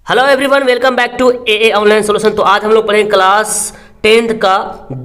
Hello everyone, welcome back to a online solution. तो आज हम लोग पढ़ेंगे क्लास 10th का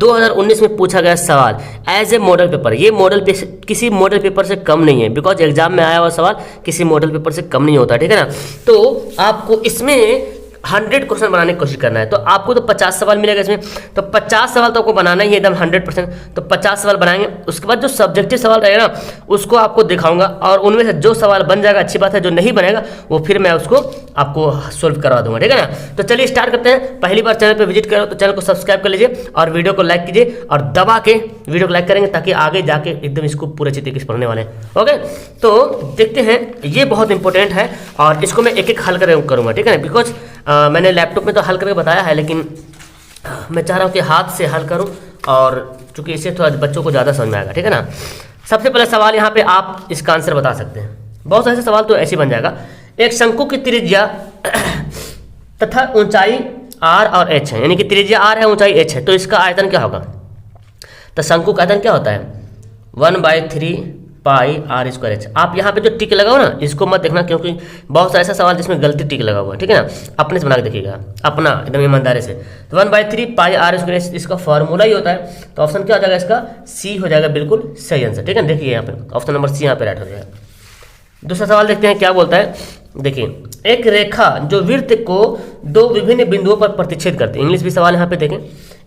2019 में पूछा गया सवाल एज ए मॉडल पेपर। ये मॉडल किसी मॉडल पेपर से कम नहीं है, बिकॉज एग्जाम में आया हुआ सवाल किसी मॉडल पेपर से कम नहीं होता, ठीक है ना। तो आपको इसमें 100 क्वेश्चन बनाने की कोशिश करना है। तो आपको तो 50 सवाल मिलेगा इसमें, तो 50 सवाल तो आपको बनाना ही है एकदम 100%। तो 50 सवाल बनाएंगे, उसके बाद जो सब्जेक्टिव सवाल रहेगा ना उसको आपको दिखाऊंगा, और उनमें से जो सवाल बन जाएगा अच्छी बात है, जो नहीं बनेगा वो फिर मैं उसको आपको सोल्व करवा दूंगा, ठीक है ना। तो चलिए स्टार्ट करते हैं। पहली बार चैनल पर विजिट करो तो चैनल को सब्सक्राइब कर लीजिए और वीडियो को लाइक कीजिए, और दबा के वीडियो को लाइक करेंगे ताकि आगे जाके एकदम इसको पूरे अच्छी तरीके से पढ़ने वाले हैं। ओके, तो देखते हैं, ये बहुत इंपॉर्टेंट है और इसको मैं एक एक हल करूँगा, ठीक है ना। बिकॉज मैंने लैपटॉप में तो हल करके बताया है, लेकिन मैं चाह रहा हूँ कि हाथ से हल करूँ, और चूंकि इससे थोड़ा बच्चों को ज़्यादा समझ में आएगा, ठीक है ना। सबसे पहला सवाल यहाँ पे आप इसका आंसर बता सकते हैं। बहुत सारे सवाल तो ऐसे बन जाएगा। एक शंकु की त्रिज्या तथा ऊंचाई r और h है, यानी कि त्रिज्या r है, ऊंचाई h है, तो इसका आयतन क्या होगा। तो शंकु का आयतन क्या होता है 1/3 पाई r स्क्वायर h। आप यहाँ पे जो टिक लगाओ ना, इसको मत देखना, क्योंकि बहुत सा ऐसा सवाल जिसमें गलती टिक लगा हुआ है, ठीक है ना। अपने से बना के देखिएगा, अपना एकदम ईमानदारी से। तो 1/3 पाई r स्क्वायर h इसका फॉर्मूला ही होता है। तो ऑप्शन क्या हो जाएगा इसका, सी हो जाएगा, बिल्कुल सही आंसर, ठीक है। देखिए यहाँ पे ऑप्शन नंबर सी यहाँ पे राइट हो जाएगा। दूसरा सवाल देखते हैं क्या बोलता है। देखिए, एक रेखा जो वृत्त को दो विभिन्न बिंदुओं पर प्रतिच्छेद करती है। इंग्लिश भी सवाल यहाँ पे देखें।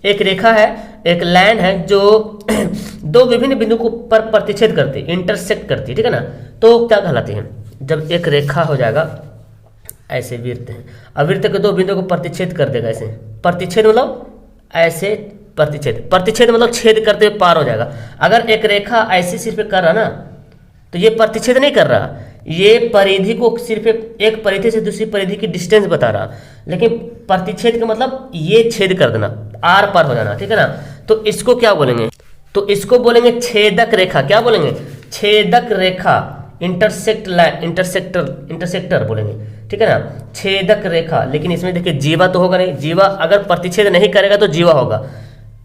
एक रेखा है, एक लाइन है जो दो विभिन्न बिंदुओं को पर प्रतिच्छेद करती है, इंटरसेक्ट करती है, ठीक है ना। तो क्या कहलाती है, जब एक रेखा हो जाएगा ऐसे वृत्त है, अब वृत्त के दो बिंदुओं को प्रतिच्छेद कर देगा ऐसे। प्रतिच्छेद मतलब ऐसे, प्रतिच्छेद मतलब छेद करते हुए पार हो जाएगा। अगर एक रेखा ऐसी सिर्फ कर रहा ना, तो ये प्रतिच्छेद नहीं कर रहा, ये परिधि को सिर्फ एक परिधि से दूसरी परिधि की डिस्टेंस बता रहा। लेकिन प्रतिच्छेद का मतलब ये छेद कर देना, आर पार हो जाना, ठीक है ना। तो इसको क्या बोलेंगे, तो इसको बोलेंगे छेदक रेखा। क्या बोलेंगे, छेदक रेखा, इंटरसेक्ट लाइन, इंटरसेक्टर बोलेंगे, ठीक है ना, छेदक रेखा। लेकिन इसमें देखिए जीवा तो होगा नहीं, जीवा अगर प्रतिच्छेद नहीं करेगा तो जीवा होगा।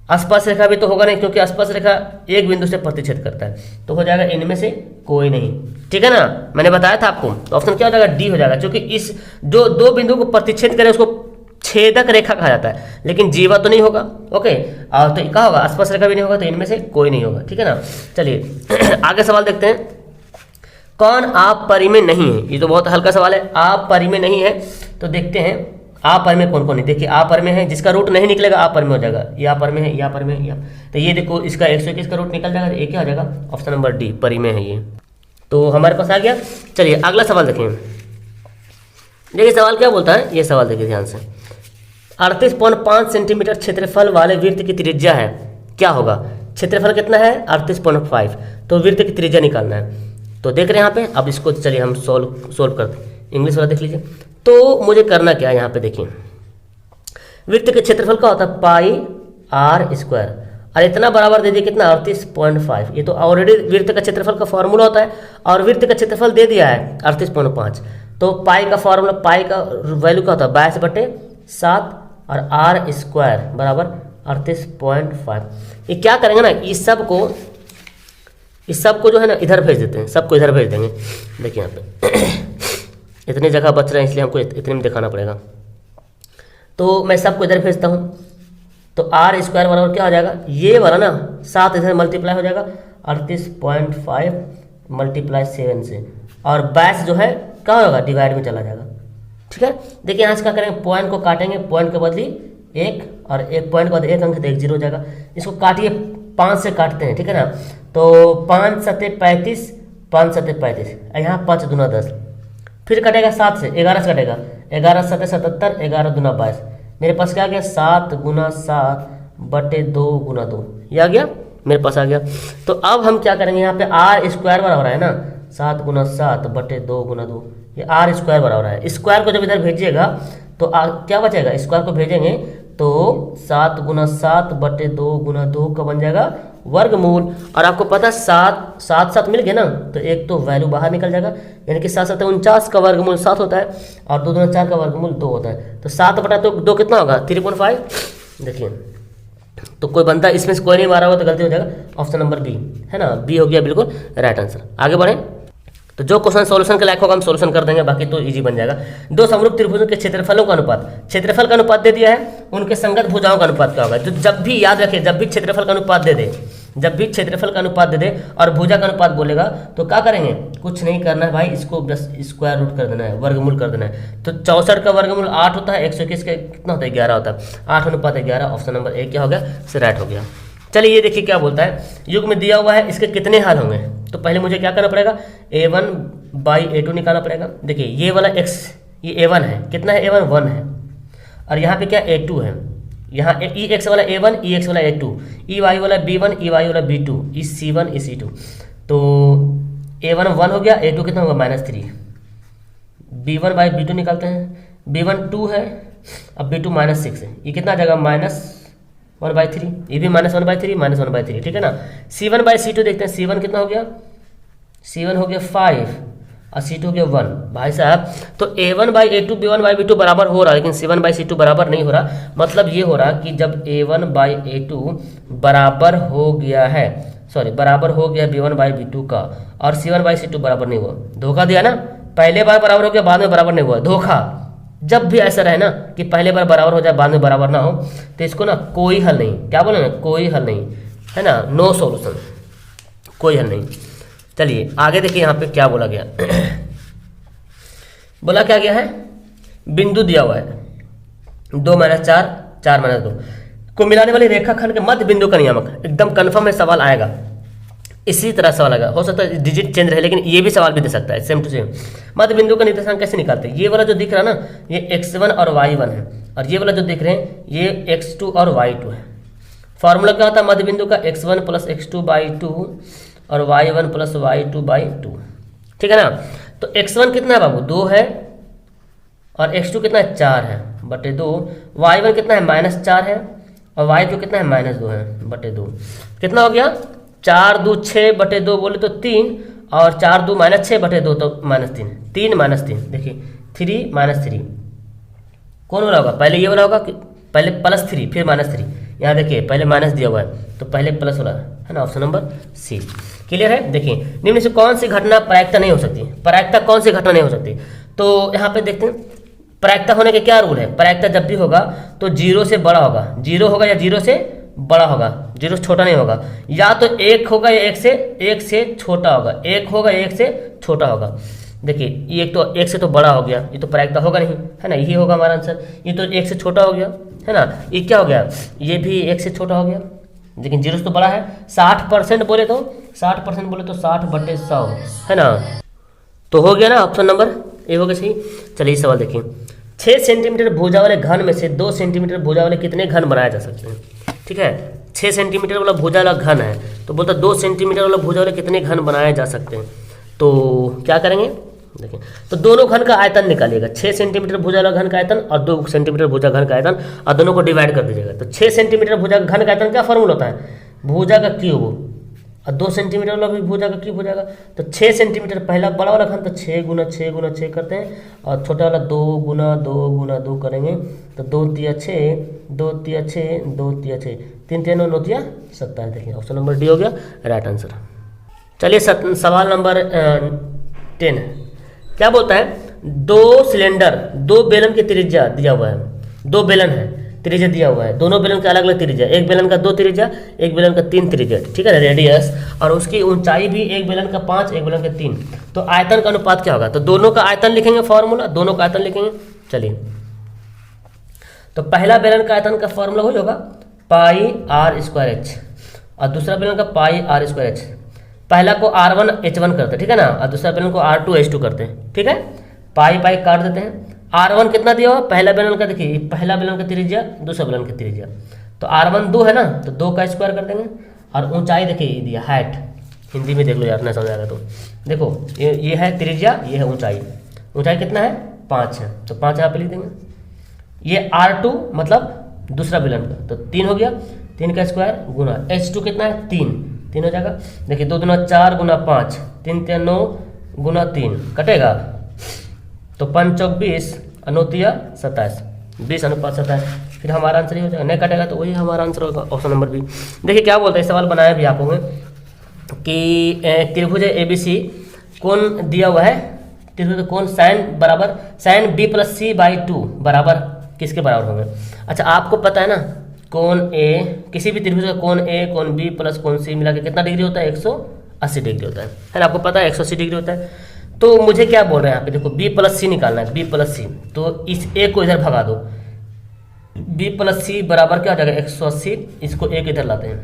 आसपास रेखा भी तो होगा नहीं, क्योंकि आसपास रेखा एक बिंदु से प्रतिच्छेद करता है। तो हो जाएगा इनमें से कोई नहीं, ठीक है ना। मैंने बताया था आपको, तो ऑप्शन क्या हो जाएगा, डी हो जाएगा, क्योंकि इस जो दो बिंदु को प्रतिच्छेद करे उसको छेदक रेखा कहा जाता है। लेकिन जीवा तो नहीं होगा, ओके। और तो क्या होगा, आसपास रेखा भी नहीं होगा, तो इनमें से कोई नहीं होगा, ठीक है ना। चलिए आगे सवाल देखते हैं। कौन आप परी में नहीं है। ये तो बहुत हल्का सवाल है, आप परी में नहीं है। तो देखते हैं आप पर में कौन कौन है। देखिए आप पर में है, जिसका रूट नहीं निकलेगा आप पर में हो जाएगा। यहाँ पर में है, यहाँ पर में है, तो ये देखो इसका 121 का रूट निकल जाएगा, तो ये क्या हो जाएगा, ऑप्शन नंबर डी परी में है ये। तो हमारे पास आ गया। चलिए अगला सवाल देखें। देखिए सवाल क्या बोलता है, ये सवाल देखिए ध्यान से। 38.5 सेंटीमीटर क्षेत्रफल वाले वृत्त की त्रिज्या है, क्या होगा। क्षेत्रफल कितना है 38.5, तो वृत्त की त्रिज्या निकालना है। तो देख रहे हैं यहाँ पे। अब इसको चलिए हम सोल्व करते हैं। इंग्लिश वाला देख लीजिए। तो मुझे करना क्या है, यहाँ पे देखिए, वृत्त के क्षेत्रफल का होता है पाई r स्क्वायर, और इतना बराबर दे दिए कितना 38.5। ये तो ऑलरेडी वृत्त का क्षेत्रफल का फॉर्मूला होता है, और वृत्त का क्षेत्रफल दे दिया है 38.5। तो पाई का फॉर्मूला, पाई का वैल्यू क्या होता है 22/7, और r स्क्वायर बराबर 38.5। ये क्या करेंगे ना, इस सब को जो है ना इधर भेज देते हैं, सबको इधर भेज देंगे। देखिए यहाँ पे इतनी जगह बच रहा है, इसलिए हमको इतने में दिखाना पड़ेगा। तो मैं सबको इधर भेजता हूँ। तो r स्क्वायर बराबर क्या हो जाएगा, ये वाला ना 7 इधर मल्टीप्लाई हो जाएगा 38.5 × 7 से, और 22 जो है क्या होगा डिवाइड में चला जाएगा, ठीक है। देखिए यहाँ से क्या करेंगे, पॉइंट को काटेंगे, पॉइंट के बदली 1, और एक पॉइंट के बाद 1 अंक, तो 1 0 हो जाएगा। इसको काटिए, 5 से काटते हैं, ठीक है ना। तो 5 7 35, 5 7 35, यहाँ 5 दूना 10, फिर कटेगा 7 से, 11 से कटेगा, 11 7 77, 11 दूना 22। मेरे पास क्या आ गया 7 × 7 / 2 × 2, ये आ गया मेरे पास आ गया। तो अब हम क्या करेंगे, यहाँ पे r स्क्वायर बराबर है ना 7 × 7 / 2 × 2, ये r स्क्वायर बराबर है। स्क्वायर को जब इधर भेजिएगा तो क्या बचेगा, स्क्वायर को भेजेंगे तो 7 × 7 / 2 × 2 का बन जाएगा वर्गमूल। और आपको पता है 7 मिल गया ना, तो एक तो वैल्यू बाहर निकल जाएगा, यानी कि 7 7 49 का वर्गमूल 7 होता है, और 2 2 4 का वर्गमूल 2 होता है। तो 7/2 कितना होगा 3.5। देखिए तो कोई बनता है, इसमें से कोई नहीं मारा हुआ तो गलती हो जाएगा, ऑप्शन नंबर बी है ना, बी हो गया बिल्कुल राइट आंसर। आगे बढ़ें। तो जो क्वेश्चन सॉल्यूशन के लायक होगा हम सॉल्यूशन कर देंगे, बाकी तो इजी बन जाएगा। दो समरूप त्रिभुजों के क्षेत्रफलों का अनुपात, क्षेत्रफल का अनुपात दे दिया है, उनके संगत भुजाओं का अनुपात क्या होगा। तो जब भी याद रखिए, जब भी क्षेत्रफल का अनुपात दे दे, जब भी क्षेत्रफल का अनुपात दे दे और भुजा का अनुपात बोलेगा तो क्या करेंगे, कुछ नहीं करना है भाई, इसको बस स्क्वायर रूट कर देना है, वर्गमूल कर देना है। तो 64 का वर्गमूल 8 होता है, 121 का कितना होता है, 11 होता है। 8 अनुपात 11, ऑप्शन नंबर ए क्या हो गया, से राइट हो गया। चलिए ये देखिए क्या बोलता है, युग में दिया हुआ है, इसके कितने हल होंगे। तो पहले मुझे क्या करना पड़ेगा, a1/a2 निकालना पड़ेगा। देखिए ये वाला x, ये a1 है, कितना है a1, 1 है, और यहाँ पे क्या a2 है, यहाँ ex वाला a1, ex वाला a2, ey वाला b1, ey वाला b2, ई c1 ई c2। तो a1 1 हो गया, a2 कितना होगा -3, b1/b2 निकालते हैं, b1 2 है, अब b2 -6 है, ये कितना आ जाएगा -1/3, ये भी -1/3 -1/3, ठीक है ना। c1/c2 देखते हैं, c1 कितना हो गया, c1 हो गया 5 और c2 हो गया 1। भाई साहब तो a1/a2 b1/b2 बराबर हो रहा है, लेकिन c1/c2 बराबर नहीं हो रहा। मतलब ये हो रहा कि जब a1/a2 बराबर हो गया है, सॉरी बराबर हो गया b1/b2 का, और c1/c2 बराबर नहीं हुआ, धोखा दिया ना, पहले बार बराबर हो गया बाद में बराबर नहीं हुआ, धोखा। जब भी ऐसा रहे ना कि पहले बार बराबर हो जाए बाद में बराबर ना हो, तो इसको ना कोई हल नहीं, क्या बोले ना, कोई हल नहीं है ना, नो सॉल्यूशन, कोई हल नहीं। चलिए आगे देखिए यहाँ पे क्या बोला गया बोला क्या गया है, बिंदु दिया हुआ है 2 - 4 4 - 2 को मिलाने वाली रेखाखंड के मध्य बिंदु का नियामक, एकदम कन्फर्म है सवाल आएगा, इसी तरह सवाल आएगा। हो सकता है डिजिट चेंज रहे, लेकिन ये भी सवाल भी दे सकता है, सेम टू सेम। मध्य बिंदु का निर्देशांक कैसे निकालते हैं, ये वाला जो दिख रहा है ना, ये x1 और y1 है, और ये वाला जो दिख रहे हैं ये x2 और y2 है। फॉर्मूला क्या होता है मध्य बिंदु का, x1 + x2/2 और y1 + y2/2, ठीक है ना। तो x1 कितना है बाबू, 2 है, और x2 कितना है, 4 है बटे 2, y1 कितना है, -4 है, और y2 कितना है, -2 है बटे 2। कितना हो गया, 4 2 6 बटे 2 बोले तो 3, और 4 2 -6 बटे 2 तो -3, 3 -3, देखिए 3 -3 कौन वाला होगा, पहले ये वाला होगा कि पहले +3 फिर -3। यहाँ देखिए पहले माइनस दिया हुआ है तो पहले प्लस वाला है ना, ऑप्शन नंबर सी। क्लियर है। देखिए निम्न से कौन सी घटना प्रायिकता नहीं हो सकती, प्रायिकता कौन सी घटना नहीं हो सकती, तो यहाँ पे देखते हैं प्रायिकता होने के क्या रूल है। प्रायिकता जब भी होगा तो 0 से बड़ा होगा, 0 होगा या 0 से बड़ा होगा, 0 से छोटा नहीं होगा, या तो 1 होगा या 1 से छोटा होगा, 1 होगा या 1 से छोटा होगा। देखिए ये तो 1 से तो बड़ा हो गया, ये तो प्रायिकता होगा नहीं, है ना, यही होगा हमारा आंसर। ये तो 1 से छोटा हो गया, है ना, ये क्या हो गया, ये भी 1 से छोटा हो गया, लेकिन 0 से तो बड़ा है। 60% बोले तो 60/100 है ना, तो हो गया ना, ऑप्शन नंबर ए हो गया सही। चलिए सवाल देखिए, 6 सेंटीमीटर भुजा वाले घन में से 2 सेंटीमीटर भुजा वाले कितने घन बनाए जा सकते हैं। ठीक है, 6 सेंटीमीटर वाला भुजा वाला घन है, तो बोलता 2 सेंटीमीटर वाला भुजा वाले कितने घन बनाए जा सकते हैं। तो क्या करेंगे, देखिए तो दोनों घन का आयतन निकालिएगा, 6 सेंटीमीटर भुजा वाला घन का आयतन और 2 सेंटीमीटर भुजा घन का आयतन, और दोनों को डिवाइड कर दीजिएगा। तो 6 सेंटीमीटर भुजा घन का आयतन क्या फॉर्मूला होता है, भुजा का क्यूब, और 2 सेंटीमीटर वाला भी भुजा का क्यूब हो जाएगा। तो 6 सेंटीमीटर पहला बड़ा वाला घन तो 6 गुना 6 गुना 6 करते हैं, और छोटा वाला 2 गुना 2 गुना 2 करेंगे, तो 2 तिया 6 2 तिया 6 2 तिया 6 3 3 9 तिया 27। देखिए ऑप्शन नंबर डी हो गया राइट आंसर। चलिए सवाल नंबर 10 क्या बोलता है, 2 सिलेंडर 2 बेलन की त्रिज्या दिया हुआ है, 2 बेलन है त्रिज्या दिया हुआ है, दोनों बेलन का अलग अलग त्रिज्या, एक बेलन का 2 त्रिज्या, एक बेलन का 3 त्रिज्या, ठीक है ना, रेडियस, और उसकी ऊंचाई भी एक बेलन का 5 एक बेलन का 3। तो आयतन का अनुपात क्या होगा, तो दोनों का आयतन लिखेंगे, फॉर्मूला दोनों का आयतन लिखेंगे। चलिए तो पहला बेलन का आयतन का फॉर्मूला हो जाएगा πr²h, और दूसरा बेलन का πr²h। पहला को r1h1 करते हैं, ठीक है ना, और दूसरा बेलन को r2h2 करते हैं, ठीक है, पाई काट देते हैं। r1 कितना दिया हुआ पहला बेलन का, देखिए पहला बेलन का त्रिज्या दूसरा बेलन की त्रिज्या, तो r1 2 है ना, तो 2 का स्क्वायर कर देंगे, और ऊंचाई देखिए ये दिया हाइट, हिंदी में देख लो यार, नहीं समझ आएगा तो देखो ये है त्रिज्या, ये है ऊंचाई, ऊंचाई कितना है 5 है, तो 5 यहाँ पे लिख देंगे। ये r2 मतलब दूसरा बेलन का, तो 3 हो गया, 3 का स्क्वायर गुना h2 कितना है 3 हो जाएगा। देखिए 2 दूना 4 गुना 5 3 3 9 गुना 3 कटेगा, तो 5 चौक 20 और 9 तिया 27, 20:27, फिर हमारा आंसर ही हो जाएगा, नहीं कटेगा तो वही हमारा आंसर होगा, ऑप्शन नंबर बी। देखिए क्या बोलते हैं, सवाल बनाया भी आप होंगे कि त्रिभुज ABC कोण दिया हुआ है, त्रिभुज का कोण साइन बराबर sine B plus C by 2 बराबर किसके बराबर होंगे। अच्छा आपको पता है ना कोण ए, किसी भी त्रिभुज का कोण ए कोण बी प्लस कोण सी मिला के कितना डिग्री होता है, 180 डिग्री होता है ना, आपको पता है 180 डिग्री होता है। तो मुझे क्या बोल रहे हैं यहाँ पे, देखो बी प्लस सी निकालना है, बी प्लस सी, तो इस ए को इधर भगा दो, बी प्लस सी बराबर क्या हो जाएगा 180, इसको एक इधर लाते हैं।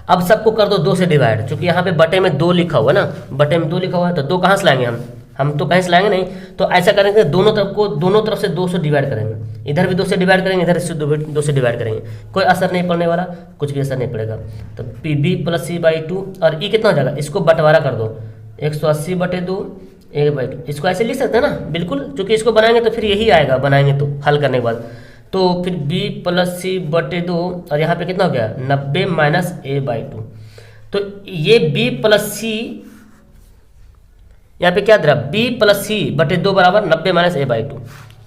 अब सबको कर दो 2 से डिवाइड, क्योंकि यहाँ पे बटे में 2 लिखा हुआ है ना, बटे में 2 लिखा हुआ है, तो 2 कहाँ से लाएंगे हम तो कहीं से लाएंगे नहीं, तो ऐसा करेंगे दोनों तरफ से 2 से डिवाइड करेंगे, इधर भी 2 से डिवाइड करेंगे, इधर से 2 से डिवाइड करेंगे, कोई असर नहीं पड़ने वाला, कुछ भी असर नहीं पड़ेगा। तो बी प्लस सी बाई 2 और ई कितना हो जाएगा, इसको बंटवारा कर दो 180 बटे 2 ए बाई 2, इसको ऐसे लिख सकते हैं ना बिल्कुल, क्योंकि इसको बनाएंगे तो फिर यही आएगा, बनाएंगे तो हल करने के बाद, तो फिर b प्लस सी बटे 2 और यहाँ पे कितना हो गया 90 माइनस ए बाई 2, तो ये b प्लस सी यहाँ पे क्या दे रहा, b प्लस सी बटे 2 बराबर 90 माइनस ए बाई 2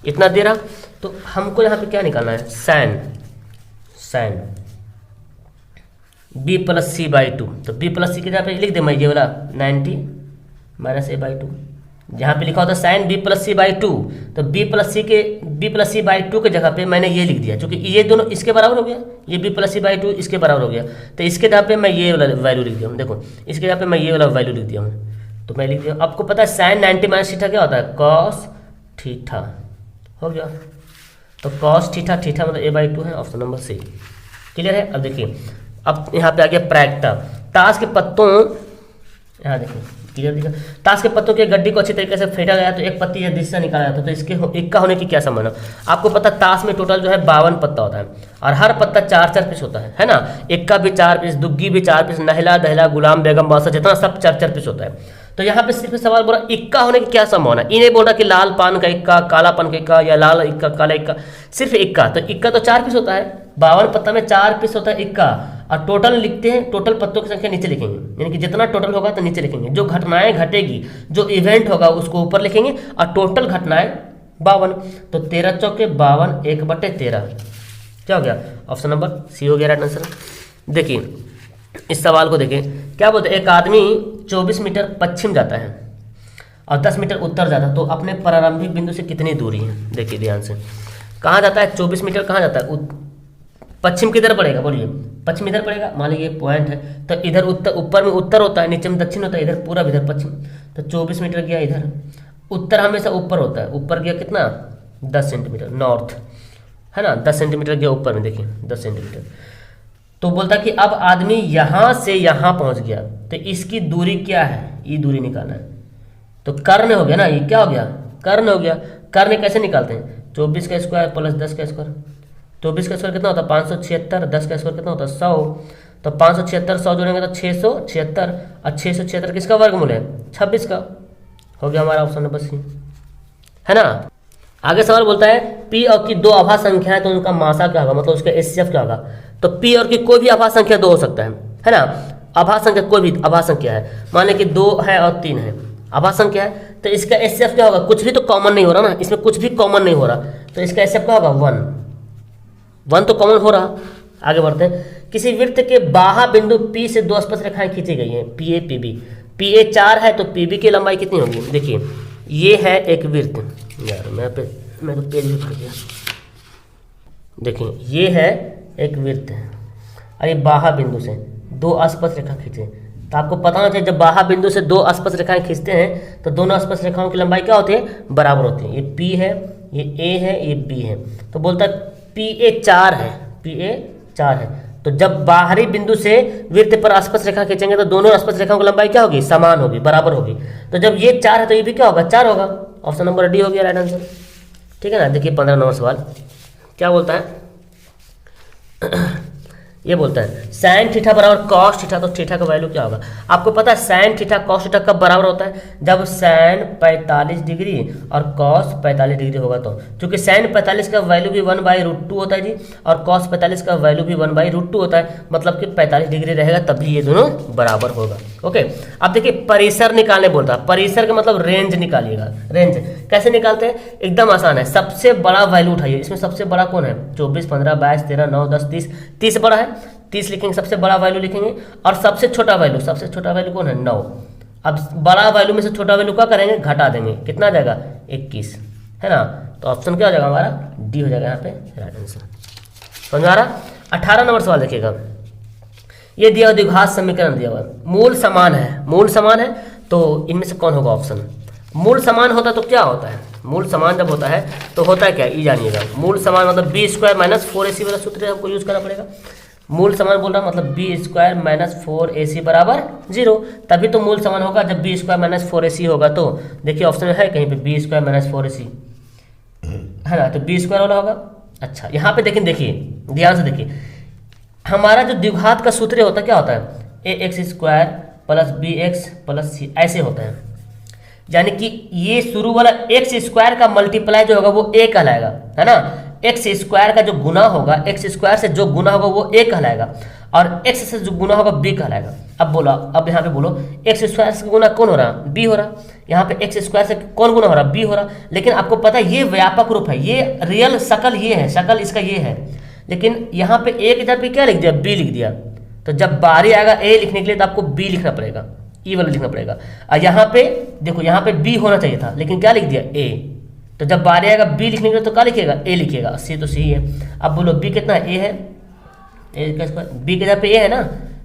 इतना दे रहा। तो हमको यहाँ पे क्या निकालना है, sine b plus C by 2, तो b प्लस सी के जगह पे लिख दे मैं ये वाला 90 माइनस ए बाई 2, जहाँ पे लिखा होता है sine B plus C by 2, तो बी प्लस सी बाई 2 के जगह पे मैंने ये लिख दिया, क्योंकि ये दोनों इसके बराबर हो गया, ये बी प्लस सी बाई 2 इसके बराबर हो गया, तो इसके जगह पे मैं ये वाला वैल्यू लिख दिया हूँ, देखो इसके जगह पे मैं ये वाला वैल्यू लिख दिया हूँ, तो मैं लिख दिया। आपको पता है साइन 90 माइनस थीटा क्या होता है, कॉस थीटा हो गया, तो कॉस थीटा मतलब ए बाई 2 है, ऑप्शन नंबर सी क्लियर है। अब देखिए अब यहाँ पे आ गया प्रायिकता, ताश के पत्तों, यहाँ देखिए क्लियर दिखा, ताश के पत्तों के गड्डी को अच्छी तरीके से फेंटा गया तो एक पत्ती या दिशा निकाला जाता है, तो इसके इक्का होने की क्या संभावना। आपको पता ताश में टोटल जो है 52 पत्ता होता है और हर पत्ता 4 पीस होता है ना, इक्का भी 4 पीस, दुग्गी भी 4 पीस, नहला दहला गुलाम बेगम बादशाह जितना सब 4 पीस होता है। तो यहाँ पे सिर्फ सवाल बोला इक्का होने की क्या संभावना, इन्हें बोल रहा कि लाल पान का इक्का, काला पान का इक्का या लाल इक्का काला इक्का, सिर्फ इक्का, तो इक्का तो 4 पीस होता है, 52 पत्ता में 4 पीस होता है इक्का, और टोटल लिखते हैं, टोटल पत्तों की संख्या नीचे लिखेंगे, यानी कि जितना टोटल होगा तो नीचे लिखेंगे, जो घटनाएं घटेगी जो इवेंट होगा उसको ऊपर लिखेंगे और टोटल घटनाएं 52, तो 13 चौके 52 1/13 क्या हो गया, ऑप्शन नंबर सी हो गया राइट आंसर। देखिए इस सवाल को देखें, क्या बोलते हैं, एक आदमी 24 मीटर पश्चिम जाता है और 10 मीटर उत्तर जाता है, तो अपने प्रारंभिक बिंदु से कितनी दूरी है, देखिए ध्यान से, कहाँ जाता है 24 मीटर, कहाँ जाता है पश्चिम किधर पड़ेगा, बोलिए पश्चिम इधर पड़ेगा, मान लीजिए पॉइंट है, तो इधर उत्तर, ऊपर में उत्तर होता है, नीचे में दक्षिण होता है, इधर पूरा इधर पश्चिम, तो 24 मीटर गया इधर, उत्तर हमेशा ऊपर होता है, ऊपर गया कितना 10 सेंटीमीटर नॉर्थ है ना, 10 सेंटीमीटर गया ऊपर में, देखिए 10 सेंटीमीटर। तो बोलता कि अब आदमी यहाँ से यहाँ पहुँच गया, तो इसकी दूरी क्या है, ये दूरी निकालना है, तो कर्ण हो गया ना, ये क्या हो गया कर्ण हो गया। कर्ण कैसे निकालते हैं, 24 का स्क्वायर प्लस 10 का स्क्वायर, 24 का स्क्वायर कितना होता है 576, 10 का स्क्वायर कितना होता है 100, तो 576 100 जोड़ेंगे तो 676, और 676 किसका वर्गमूल है 26 का, हो गया हमारा ऑप्शन नंबर सी है ना। आगे सवाल बोलता है P और की 2 आभास संख्या है तो उनका मासा क्या होगा, मतलब उसका HCF क्या होगा। तो P और की कोई भी आभास संख्या 2 हो सकता है ना, आभास संख्या कोई भी आभास संख्या है, मान लें कि 2 है और 3 है, आभास संख्या है, तो इसका HCF क्या होगा, कुछ भी तो कॉमन नहीं हो रहा ना, इसमें कुछ भी कॉमन नहीं हो रहा, तो इसका HCF क्या होगा 1 तो कॉमन हो रहा। आगे बढ़ते हैं, किसी वृत्त के बाह्य बिंदु P से 2 स्पर्श रेखाएं खींची गई हैं, PA PB, PA 4 है तो PB की लंबाई कितनी होगी। देखिए ये है एक वृत्त, यार मैं तो पेज यूज कर दिया, देखिए ये है एक वृत्त है और ये बाह्य बिंदु से 2 स्पर्श रेखा खींचे, तो आपको पता होना चाहिए जब बाह्य बिंदु से 2 स्पर्श रेखाएं खींचते हैं तो दोनों स्पर्श रेखाओं की लंबाई क्या होती है, बराबर होती है। ये P है, ये A है, ये B है, तो बोलता है PA 4 है, PA 4 है, तो जब बाहरी बिंदु से वृत्त पर स्पर्श रेखा खींचेंगे तो दोनों स्पर्श रेखाओं की लंबाई क्या होगी, समान होगी, बराबर होगी। तो जब ये 4 है तो ये भी क्या होगा 4 होगा, ऑप्शन नंबर डी हो गया राइट आंसर, ठीक है ना। देखिए 15 नंबर सवाल क्या बोलता है ये बोलता है साइन थीटा बराबर कॉस थीटा, तो थीटा का वैल्यू क्या होगा। आपको पता है साइन थीटा कॉस थीटा कब बराबर होता है, जब साइन 45 डिग्री और कॉस 45 डिग्री होगा, तो चूंकि साइन 45 का वैल्यू भी 1/√2 होता है जी, और कॉस 45 का वैल्यू भी 1/√2 होता है, मतलब कि 45 डिग्री रहेगा तभी ये दोनों बराबर होगा। ओके, अब देखिए परिसर निकालने बोलता है, परिसर का मतलब रेंज निकालिएगा। रेंज कैसे निकालते हैं, एकदम आसान है, सबसे बड़ा वैल्यू उठाइए, इसमें सबसे बड़ा कौन है 24 15 22 13 9 10 30, 30 बड़ा है 30 लिखेंगे, सबसे बड़ा वैल्यू लिखेंगे, और सबसे छोटा वैल्यू कौन है 9, अब बड़ा वैल्यू में से छोटा वैल्यू क्या करेंगे, घटा देंगे, कितना आ जाएगा 21, है ना। तो ऑप्शन क्या हो जाएगा हमारा, डी हो जाएगा यहाँ पे राइट आंसर। समझ में आ रहा। 18 नंबर सवाल देखिएगा, ये दिया हुआ द्विघात समीकरण दिया हुआ है, मूल समान है, मूल समान है तो इनमें से कौन होगा ऑप्शन। मूल समान होता है तो क्या होता है, मूल समान जब होता है तो होता है क्या, ये जानिएगा। मूल समान मतलब बी स्क्वायर माइनस 4ac वाला सूत्र हमको यूज करना पड़ेगा। मूल समान बोल रहा हूँ मतलब बी स्क्वायर माइनस 4ac बराबर 0, तभी तो मूल समान होगा जब बी स्क्वायर माइनस 4ac होगा। तो देखिए ऑप्शन में है कहीं पे बी स्क्वायर माइनस 4ac, है ना, तो बी स्क्वायर वाला होगा। अच्छा यहाँ पे देखिए ध्यान से देखिए, हमारा जो द्विघात का सूत्र होता है क्या होता है, A X square plus B X plus C, ऐसे होता है। यानी कि ये शुरू वाला एक्स स्क्वायर का मल्टीप्लाई जो होगा वो ए कहलाएगा, है ना। एक्स स्क्वायर का जो गुना होगा, एक्स स्क्वायर से जो गुना होगा वो ए कहलाएगा, और एक्स से जो गुना होगा बी कहलाएगा। अब बोला, अब यहाँ पे बोलो एक्स स्क्वायर से गुना कौन हो रहा, बी हो रहा। यहाँ पे एक्स स्क्वायर से कौन गुना हो रहा, बी हो रहा। लेकिन आपको पता है ये व्यापक रूप है, ये रियल शकल ये है, शकल इसका ये है, लेकिन यहाँ पे ए की जगह पे क्या लिख दिया, बी लिख दिया। तो जब बारी आएगा ए लिखने के लिए तो आपको बी लिखना पड़ेगा, ई वाला लिखना पड़ेगा। और यहाँ पे देखो, यहाँ पे बी होना चाहिए था लेकिन क्या लिख दिया, ए। तो जब बारी आएगा बी लिखने के लिए तो क्या लिखिएगा, ए लिखिएगा। सी तो सही है। अब बोलो बी कितना, ए है, ए का स्क्वायर, बी के जगह पे ए है ना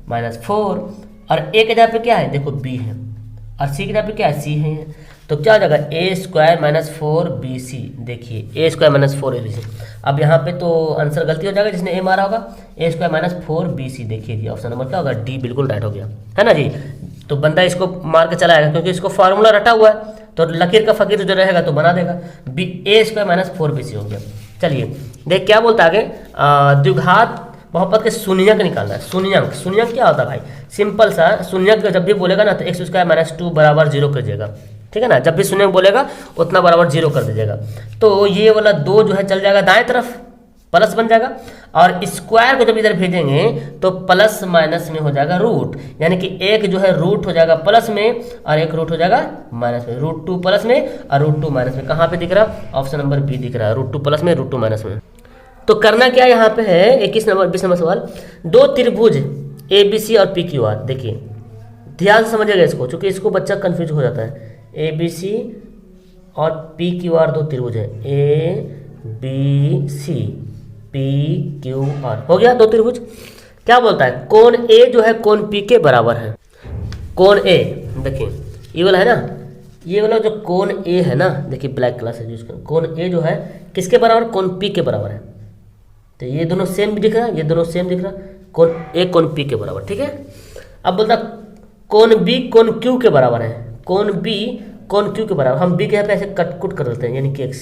-4, और ए के जगह पे क्या है, देखो बी है, और सी के जगह पे क्या है, सी है। तो क्या हो जाएगा, ए स्क्वायर माइनस 4bc। देखिए ए स्क्वायर माइनस 4abc। अब यहाँ पे तो आंसर गलती हो जाएगा, जिसने ए मारा होगा, ए स्क्वायर माइनस 4bc। देखिए जी ऑप्शन नंबर क्या होगा, डी बिल्कुल राइट हो गया, है ना जी। तो बंदा इसको मार के चलाएगा क्योंकि इसको फार्मूला रटा हुआ है, तो लकीर का फकीर जो रहेगा तो बना देगा। बी ए स्क्वायर माइनस 4bc हो गया। चलिए देख क्या बोलता है आगे, द्विघात बहुपद के शून्यक निकालना है। शून्यक, शून्यक क्या होता है भाई, सिंपल सा शून्यक जब भी बोलेगा ना तो एक्स स्क्वायर माइनस 2 बराबर 0 कर दीजिएगा, ठीक है ना। जब भी शून्यक बोलेगा उतना बराबर 0 कर दीजिएगा। तो ये वाला 2 जो है चल जाएगा दाएं तरफ, प्लस बन जाएगा, और स्क्वायर को जब इधर भेजेंगे तो प्लस माइनस में हो जाएगा रूट, यानी कि एक जो है रूट हो जाएगा प्लस में और एक रूट हो जाएगा माइनस में। √2 प्लस में और √2 माइनस में। कहाँ पे दिख रहा, ऑप्शन नंबर बी दिख रहा है, √2 प्लस में √2 माइनस में। तो करना क्या यहाँ पे है, 21 नंबर 20 नंबर सवाल, दो त्रिभुज ABC और PQR। देखिए ध्यान से समझिएगा इसको, क्योंकि इसको बच्चा कंफ्यूज हो जाता है। ABC और PQR दो त्रिभुज है, ABC PQR हो गया दो त्रिभुज। क्या बोलता है, कोण A जो है कोण P के बराबर है। कोण A देखिए ये वाला है ना, ये वाला जो कोण A है ना, देखिए ब्लैक कलर से यूज करो, कोण A जो है किसके बराबर, कोण P के बराबर है। तो ये दोनों सेम दिख रहा है, ये दोनों सेम दिख रहा है, कोण A कोण P के बराबर, ठीक है। अब बोलता कोण B कोण Q के बराबर है, कोण B कोण Q के बराबर। हम B के यहाँ पे ऐसे कट कुट कर देते हैं, यानी कि x,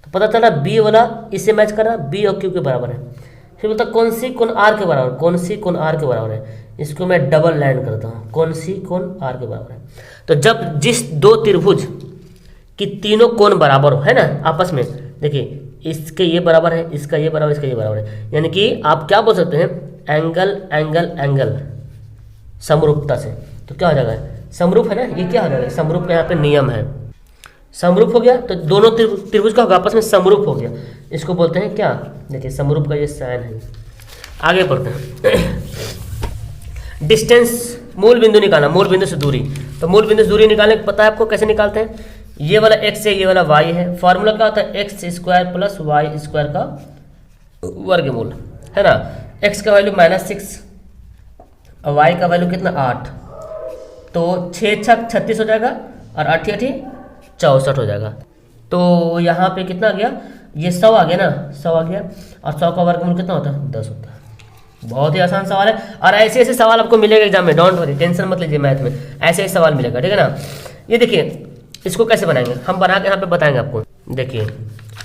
तो पता चला B वाला इससे मैच कर रहा है, B और Q के बराबर है। फिर बोलता कौन सी कोण R के बराबर, कौन सी कोण R के बराबर है। इसको मैं डबल लाइन करता हूँ, कौन सी कोण R के बराबर है। तो जब जिस दो त्रिभुज की तीनों कोण बराबर हो, है ना आपस में, देखिए इसके ये बराबर है, इसका ये बराबर, इसका ये बराबर है, यानी कि आप क्या बोल सकते हैं, एंगल एंगल एंगल समरूपता से। तो क्या हो जाएगा, समरूप है ना, ये क्या हो जाएगा, समरूप का यहाँ पे नियम है, समरूप हो गया। तो दोनों त्रिभुज का होगा आपस में समरूप हो गया, इसको बोलते हैं क्या, देखिए समरूप का ये साइन है। आगे बढ़ते हैं, डिस्टेंस, मूल बिंदु निकालना, मूल बिंदु से दूरी। तो मूल बिंदु से दूरी निकालने को पता है आपको कैसे निकालते हैं, ये वाला x है, ये वाला y है। फॉर्मूला क्या होता है, x square plus y square का वर्गमूल, है ना। x का वैल्यू -6 और y का वैल्यू कितना 8, तो 6 6 36 हो जाएगा और 8 8 64 हो जाएगा। तो यहाँ पे कितना आ गया, ये 100 आ गया ना, 100 आ गया, और 100 का वर्गमूल कितना होता है, 10 होता है। बहुत ही आसान सवाल है, और ऐसे ऐसे सवाल आपको मिलेगा एग्जाम में, डोंट वरी, टेंशन मत लीजिए, मैथ में ऐसे ऐसे सवाल मिलेगा, ठीक है ना। ये देखिए इसको कैसे बनाएंगे, हम बना के यहाँ पे बताएंगे आपको। देखिए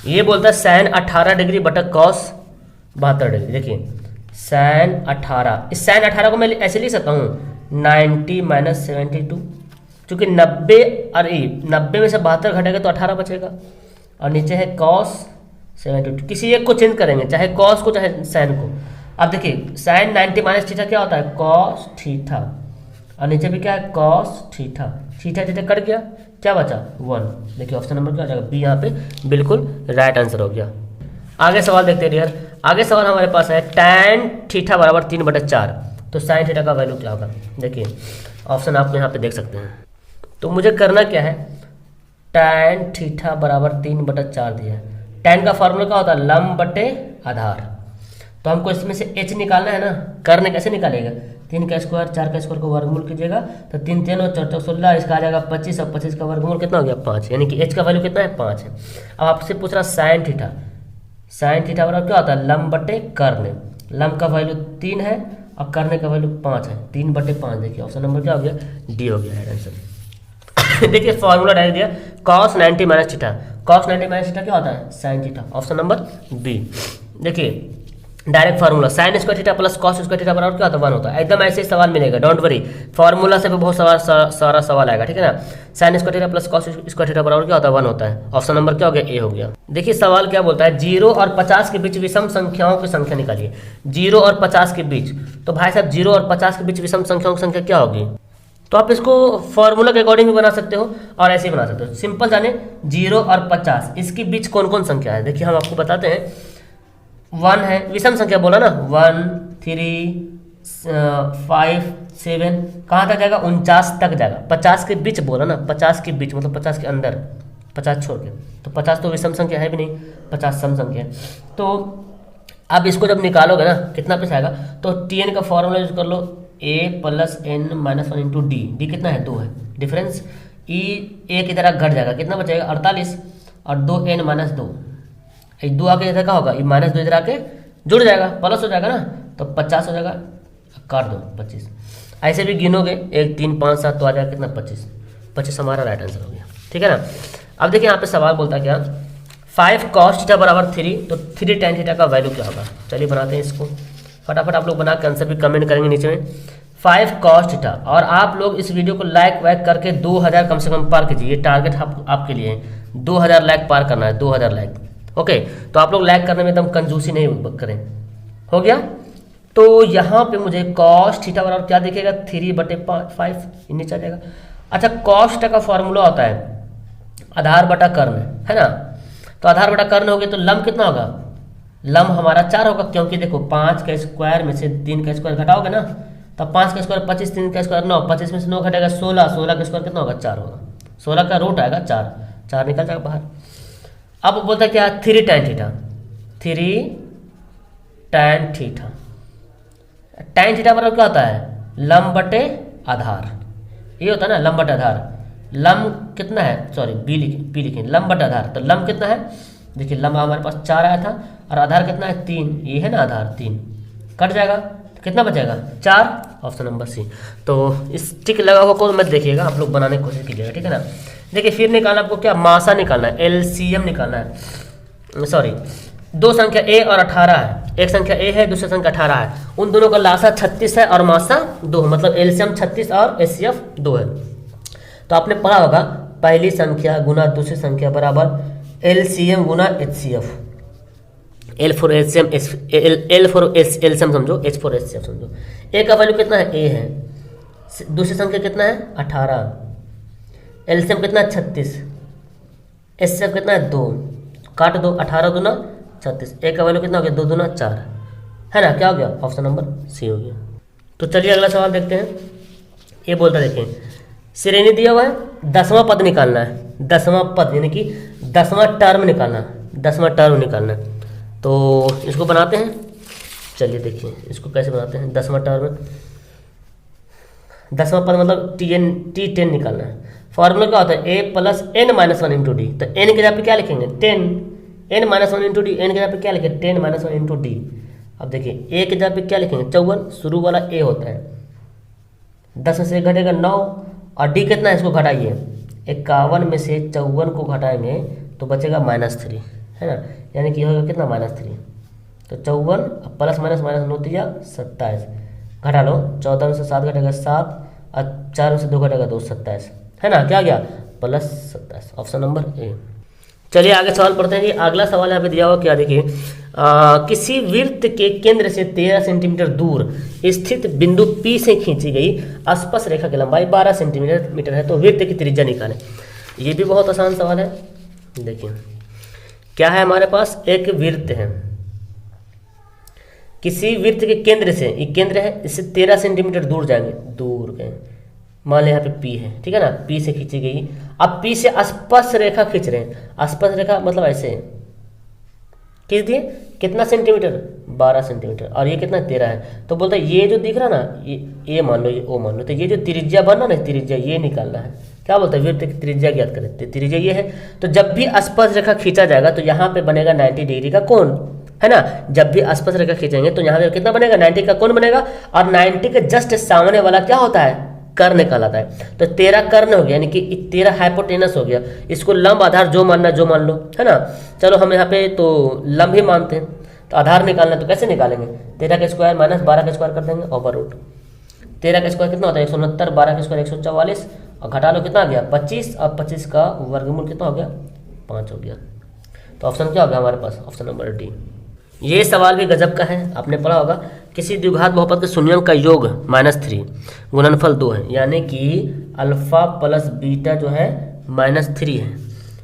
ये बोलता है sin 18 डिग्री बटा cos 72 डिग्री। देखिए sin 18, इस sin 18 को मैं ऐसे लिख सकता हूँ 90 - 72, क्योंकि 90 और 90 में से 72 घटेगा तो 18 बचेगा, और नीचे है cos 72। किसी एक को चेंज करेंगे, चाहे cos को चाहे sin को। अब देखिए sin 90 - थीटा क्या होता है, cos थीटा, और नीचे भी क्या है, cos theta. Theta theta cut गया, क्या बचा 1। देखिए ऑप्शन नंबर क्या हो जाएगा, बी यहाँ पे बिल्कुल राइट आंसर हो गया। आगे सवाल देखते हैं डियर, आगे सवाल हमारे पास है tan थीटा बराबर 3/4। तो sin थीटा का वैल्यू क्या होगा, देखिए ऑप्शन आप यहाँ पे देख सकते हैं। तो मुझे करना क्या है, tan थीटा बराबर 3/4 दिया है। tan का फॉर्मूला क्या होता है, लंब बटे आधार। तो हमको इसमें से h निकालना है ना, करने कैसे निकालेगा, 3 का स्क्वायर 4 का स्क्वायर को वर्गमूल कीजिएगा तो 3 3 और 4 16, इसका आ जाएगा 25 और 25 का वर्गमूल कितना हो गया 5, यानी कि h का वैल्यू कितना है 5 है। अब आपसे पूछ रहा sin थीटा, sin थीटा बराबर क्या होता है, लंब बटे कर्ण। लंब का वैल्यू 3 है और कर्ण का वैल्यू 5 है, 3/5। देखिए ऑप्शन नंबर क्या हो गया, डी हो गया है आंसर। देखिए फॉर्मूला डाल दिया, cos 90 minus theta, cos 90 minus theta क्या होता है, sin theta, option number B. देखिए direct formula, sine square theta plus cos square theta बराबर क्या होता है 1 होता है। एकदम ऐसे ही सवाल मिलेगा, डोंट वरी, फार्मूला से भी बहुत सारा सवाल आएगा, ठीक है ना। Sign square theta plus cos square theta बराबर क्या होता है 1 होता है। ऑप्शन नंबर क्या हो गया, ए हो गया। देखिए सवाल क्या बोलता है, 0 और 50 के बीच विषम संख्याओं की संख्या निकालिए। 0 और 50 के बीच, तो भाई साहब 0 और 50 के बीच विषम संख्याओं की संख्या क्या होगी, तो आप इसको फॉर्मूला के अकॉर्डिंग भी बना सकते हो और ऐसे ही बना सकते हो। सिंपल जाने 0 और 50 इसके बीच कौन कौन संख्या है, देखिए हम आपको बताते हैं। 1 है, विषम संख्या बोला ना, 1 3 5 7, कहाँ तक जाएगा 49 तक जाएगा। 50 के बीच बोला ना, 50 के बीच मतलब 50 के अंदर, 50 छोड़ के, तो 50 तो विषम संख्या है भी नहीं, 50 सम संख्या है। तो अब इसको जब निकालोगे ना कितना पैसा आएगा, तो Tn का फॉर्मूला यूज कर लो, a + n - 1 × d, d कितना है 2 है, डिफरेंस e a की तरह घट जाएगा, कितना बचेगा 48 और 2n - 2, 2 आके इधर का होगा, ये -2 इधर आके जुड़ जाएगा, प्लस हो जाएगा ना, तो 50 हो जाएगा, काट दो 25। ऐसे भी गिनोगे 1 3 5 7 तो आ जाएगा कितना 25, 25 हमारा राइट आंसर हो गया, ठीक है ना। अब देखिए यहाँ पे सवाल बोलता है क्या, 5 cos थीटा बराबर 3, तो 3 tan थीटा का वैल्यू क्या होगा। चलिए बनाते हैं इसको फटाफट, आप लोग बना के आंसर भी कमेंट करेंगे नीचे में। 5 cos थीटा, और आप लोग इस वीडियो को लाइक वाइक करके 2000 कम से कम पार कीजिए, ये टारगेट आपके लिए है, 2000 लाइक पार करना है, 2000 लाइक। ओके, तो आप लोग लाइक करने में एकदम कंजूसी नहीं करें, हो गया। तो यहाँ पे मुझे cos थीटा बराबर क्या दिखेगा, 3/5 नीचे आ जाएगा। अच्छा, cos थीटा का फॉर्मूला होता है आधार बटा कर्ण, है ना। तो आधार बटा कर्ण हो गया, तो लंब कितना होगा, लंब हमारा 4 होगा, क्योंकि देखो 5 का स्क्वायर में से 3 का स्क्वायर घटाओगे ना, तो 5 का स्क्वायर 25, 3 का स्क्वायर 9, 25 में से 9 घटेगा 16, 16 का स्क्वायर कितना होगा 4 होगा, 16 का रूट आएगा 4, 4 निकल जाएगा बाहर। अब बोलता है क्या, 3 tan theta, 3 tan theta, tan theta बराबर क्या होता है, लंब बटे आधार, ये होता है ना लंब बटे आधार। लंब कितना है, सॉरी बी लिखें, लंब बटे आधार, तो लंब कितना है, देखिए लंब हमारे पास 4 आया था और आधार कितना है 3, ये है ना आधार 3, कट जाएगा तो कितना बचेगा 4, ऑप्शन नंबर सी। तो इस टिक लगा हुआ को मत देखिएगा, आप लोग बनाने की कोशिश कीजिएगा, ठीक है ना। देखिए फिर निकालना आपको क्या, मासा निकालना है, एलसीएम निकालना है। सॉरी, 2 संख्या a और 18 है, एक संख्या a है दूसरी संख्या 18 है, उन दोनों का लासा 36 है और मासा 2, मतलब एलसीएम 36 और एचसीएफ 2 है। तो आपने पढ़ा होगा पहली संख्या गुना दूसरी संख्या बराबर LCM Guna HCF, L for LCM, L for LCM समझो, एच फॉर एचसीएफ समझो। ए का वैल्यू कितना है, ए है, दूसरी संख्या कितना है 18, एलसीएम कितना है 36, एचसीएफ कितना है 2, काट दो, 18 दूना 36, ए का वैल्यू कितना हो गया 2 दूना 4, है ना, क्या हो गया ऑप्शन नंबर सी हो गया। तो चलिए अगला सवाल देखते हैं। ये बोलता है, देखें श्रेणी दिया हुआ है, 10वां पद निकालना है, 10वां पद यानी कि 10वां टर्म निकालना, 10वां टर्म निकालना है। तो इसको बनाते हैं, चलिए देखिए इसको कैसे बनाते हैं। 10वां टर्म, 10वां पद मतलब T10 निकालना है। फॉर्मूला क्या होता है, a + n - 1 × d, तो n के जगह पे क्या लिखेंगे 10, n - 1 × d, n के जगह पे क्या लिखेंगे 10 - 1 × d। अब देखिए a के जगह पे क्या लिखेंगे 54, शुरू वाला a होता है, 10 में से घटेगा 9 और d कितना है, इसको घटाइए, 51 में से 54 को घटाएंगे तो बचेगा -3, है ना, यानी कि होगा कितना -3। तो 54 प्लस माइनस 9 दिया 27, घटा लो, 14 में से 7 घटेगा 7 और 4 में से 2 घटेगा 2, 27, है ना, क्या गया +27, ऑप्शन नंबर ए। चलिए आगे सवाल पढ़ते हैं जी। अगला सवाल यहाँ पे दिया हुआ क्या, देखिए किसी वृत्त के केंद्र से 13 सेंटीमीटर दूर स्थित बिंदु P से खींची गई स्पर्श रेखा की लंबाई 12 सेंटीमीटर है, तो वृत्त की त्रिज्या निकालें। ये भी बहुत आसान सवाल है। देखिए क्या है, हमारे पास एक वृत्त है, किसी वृत्त के केंद्र से, ये केंद्र है, इससे 13 सेंटीमीटर दूर जाएंगे, दूर गए मान लिया यहाँ पे P है, ठीक है ना, P से खींची गई। अब P से स्पर्श रेखा खींच रहे हैं, स्पर्श रेखा मतलब ऐसे खींच दिए, कितना सेंटीमीटर, 12 सेंटीमीटर, और ये कितना 13 है। तो बोलता है ये जो दिख रहा ना, ये मान लो, ये O मान लो, तो ये जो त्रिज्या बना ना, त्रिज्या ये निकालना है। क्या बोलता है, वृत्त की त्रिज्या ज्ञात करें, तो त्रिज्या ये है। तो जब भी स्पर्श रेखा खींचा जाएगा तो यहाँ पे बनेगा 90 डिग्री का कोण, है ना। जब भी स्पर्श रेखा खींचेंगे तो यहाँ पे कितना बनेगा, 90 का कोण बनेगा, और 90 के जस्ट सामने वाला क्या होता है, कर्ण कहलाता है। तो 13 कर्ण हो गया, यानी कि 13 हाइपोटेनस हो गया। इसको लंब आधार जो मानना जो मान लो, है ना। चलो हम यहाँ पे तो लंब ही मानते हैं। तो आधार निकालना तो कैसे निकालेंगे, 13 का स्क्वायर माइनस 12 का स्क्वायर कर देंगे ओवर रूट। 13 का स्क्वायर कितना होता है 169, 12 का स्क्वायर 144, और घटा लो कितना आ गया 25, और 25 का वर्गमूल कितना हो गया 5 हो गया। तो ऑप्शन क्या हो गया हमारे पास, ऑप्शन नंबर डी। ये सवाल भी गजब का है, आपने पढ़ा होगा, किसी द्विघात बहुपद के शून्यों का योग -3 गुणनफल 2 है, यानी कि अल्फा प्लस बीटा जो है -3 है,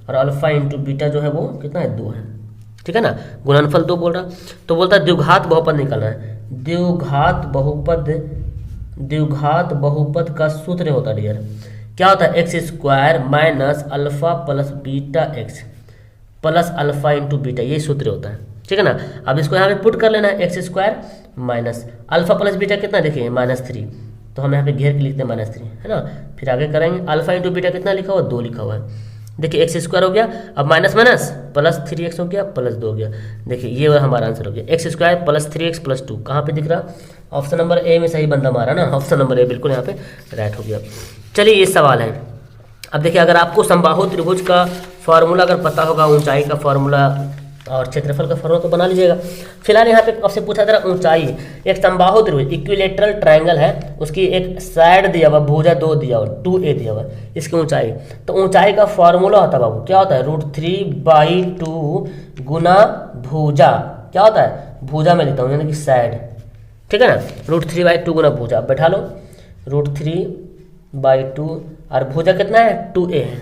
और अल्फा इंटू बीटा जो है वो कितना है 2 है, ठीक है ना। गुणनफल 2 बोल रहा, तो बोलता है द्विघात बहुपद निकालना है। द्विघात बहुपद का सूत्र होता है डियर, क्या होता है, x square minus alpha plus beta x plus alpha into beta, ये सूत्र होता है, ठीक है ना। अब इसको यहाँ पे पुट कर लेना है, x square minus alpha plus beta कितना देखिए -3, तो हम यहाँ पे घेर के लिखते हैं -3, है ना। फिर आगे करेंगे, अल्फा इंटू बीटा कितना लिखा हुआ 2 लिखा हुआ है। देखिए एक्स स्क्वायर हो गया, अब माइनस माइनस प्लस 3x हो गया प्लस 2 हो गया। देखिए ये हमारा आंसर हो गया, x square plus 3x plus 2। कहाँ पे दिख रहा, ऑप्शन नंबर ए में सही बंदा मारा ना, ऑप्शन नंबर ए बिल्कुल यहाँ पे राइट हो गया। चलिए ये सवाल है। अब देखिए अगर आपको समबाहु त्रिभुज का फॉर्मूला अगर पता होगा, ऊंचाई का फॉर्मूला और क्षेत्रफल का फॉर्मूला तो बना लीजिएगा। फिलहाल यहाँ पे आपसे पूछा था ऊंचाई, एक समबाहु त्रिभुज इक्विलेटरल ट्रायंगल है, उसकी एक साइड दिया हुआ, भुजा 2 दिया हुआ, 2a दिया हुआ, इसकी ऊंचाई। तो ऊंचाई का फॉर्मूला होता है बाबू, क्या होता है, √3/2 गुना भुजा, क्या होता है, भुजा में लिखता हूँ यानी कि साइड, ठीक है ना। √3/2 गुना भुजा, बैठा लो, √3/2 और भुजा कितना है 2a है,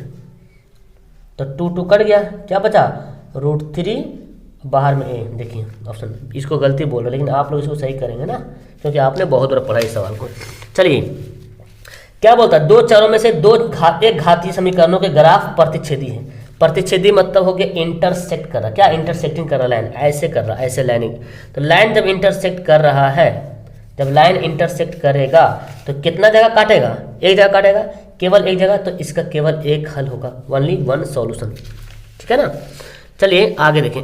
तो 2 कट गया, क्या बचा √3 बाहर में a। देखिए ऑप्शन, इसको गलती बोल रहे लेकिन आप लोग इसको सही करेंगे ना, क्योंकि आपने बहुत बार पढ़ा इस सवाल को। चलिए क्या बोलता है, 2 चरों में से एक घातीय समीकरणों के ग्राफ प्रतिच्छेदी है। प्रतिच्छेदी मतलब हो गया इंटरसेक्ट कर रहा, क्या इंटरसेक्टिंग कर रहा, लाइन ऐसे कर रहा, ऐसे लाइनिंग। तो लाइन जब इंटरसेक्ट कर रहा है, जब लाइन इंटरसेक्ट करेगा तो कितना जगह काटेगा, एक जगह काटेगा, केवल एक जगह, तो इसका केवल एक हल होगा, ओनली वन सॉल्यूशन, ठीक है ना। चलिए आगे देखें।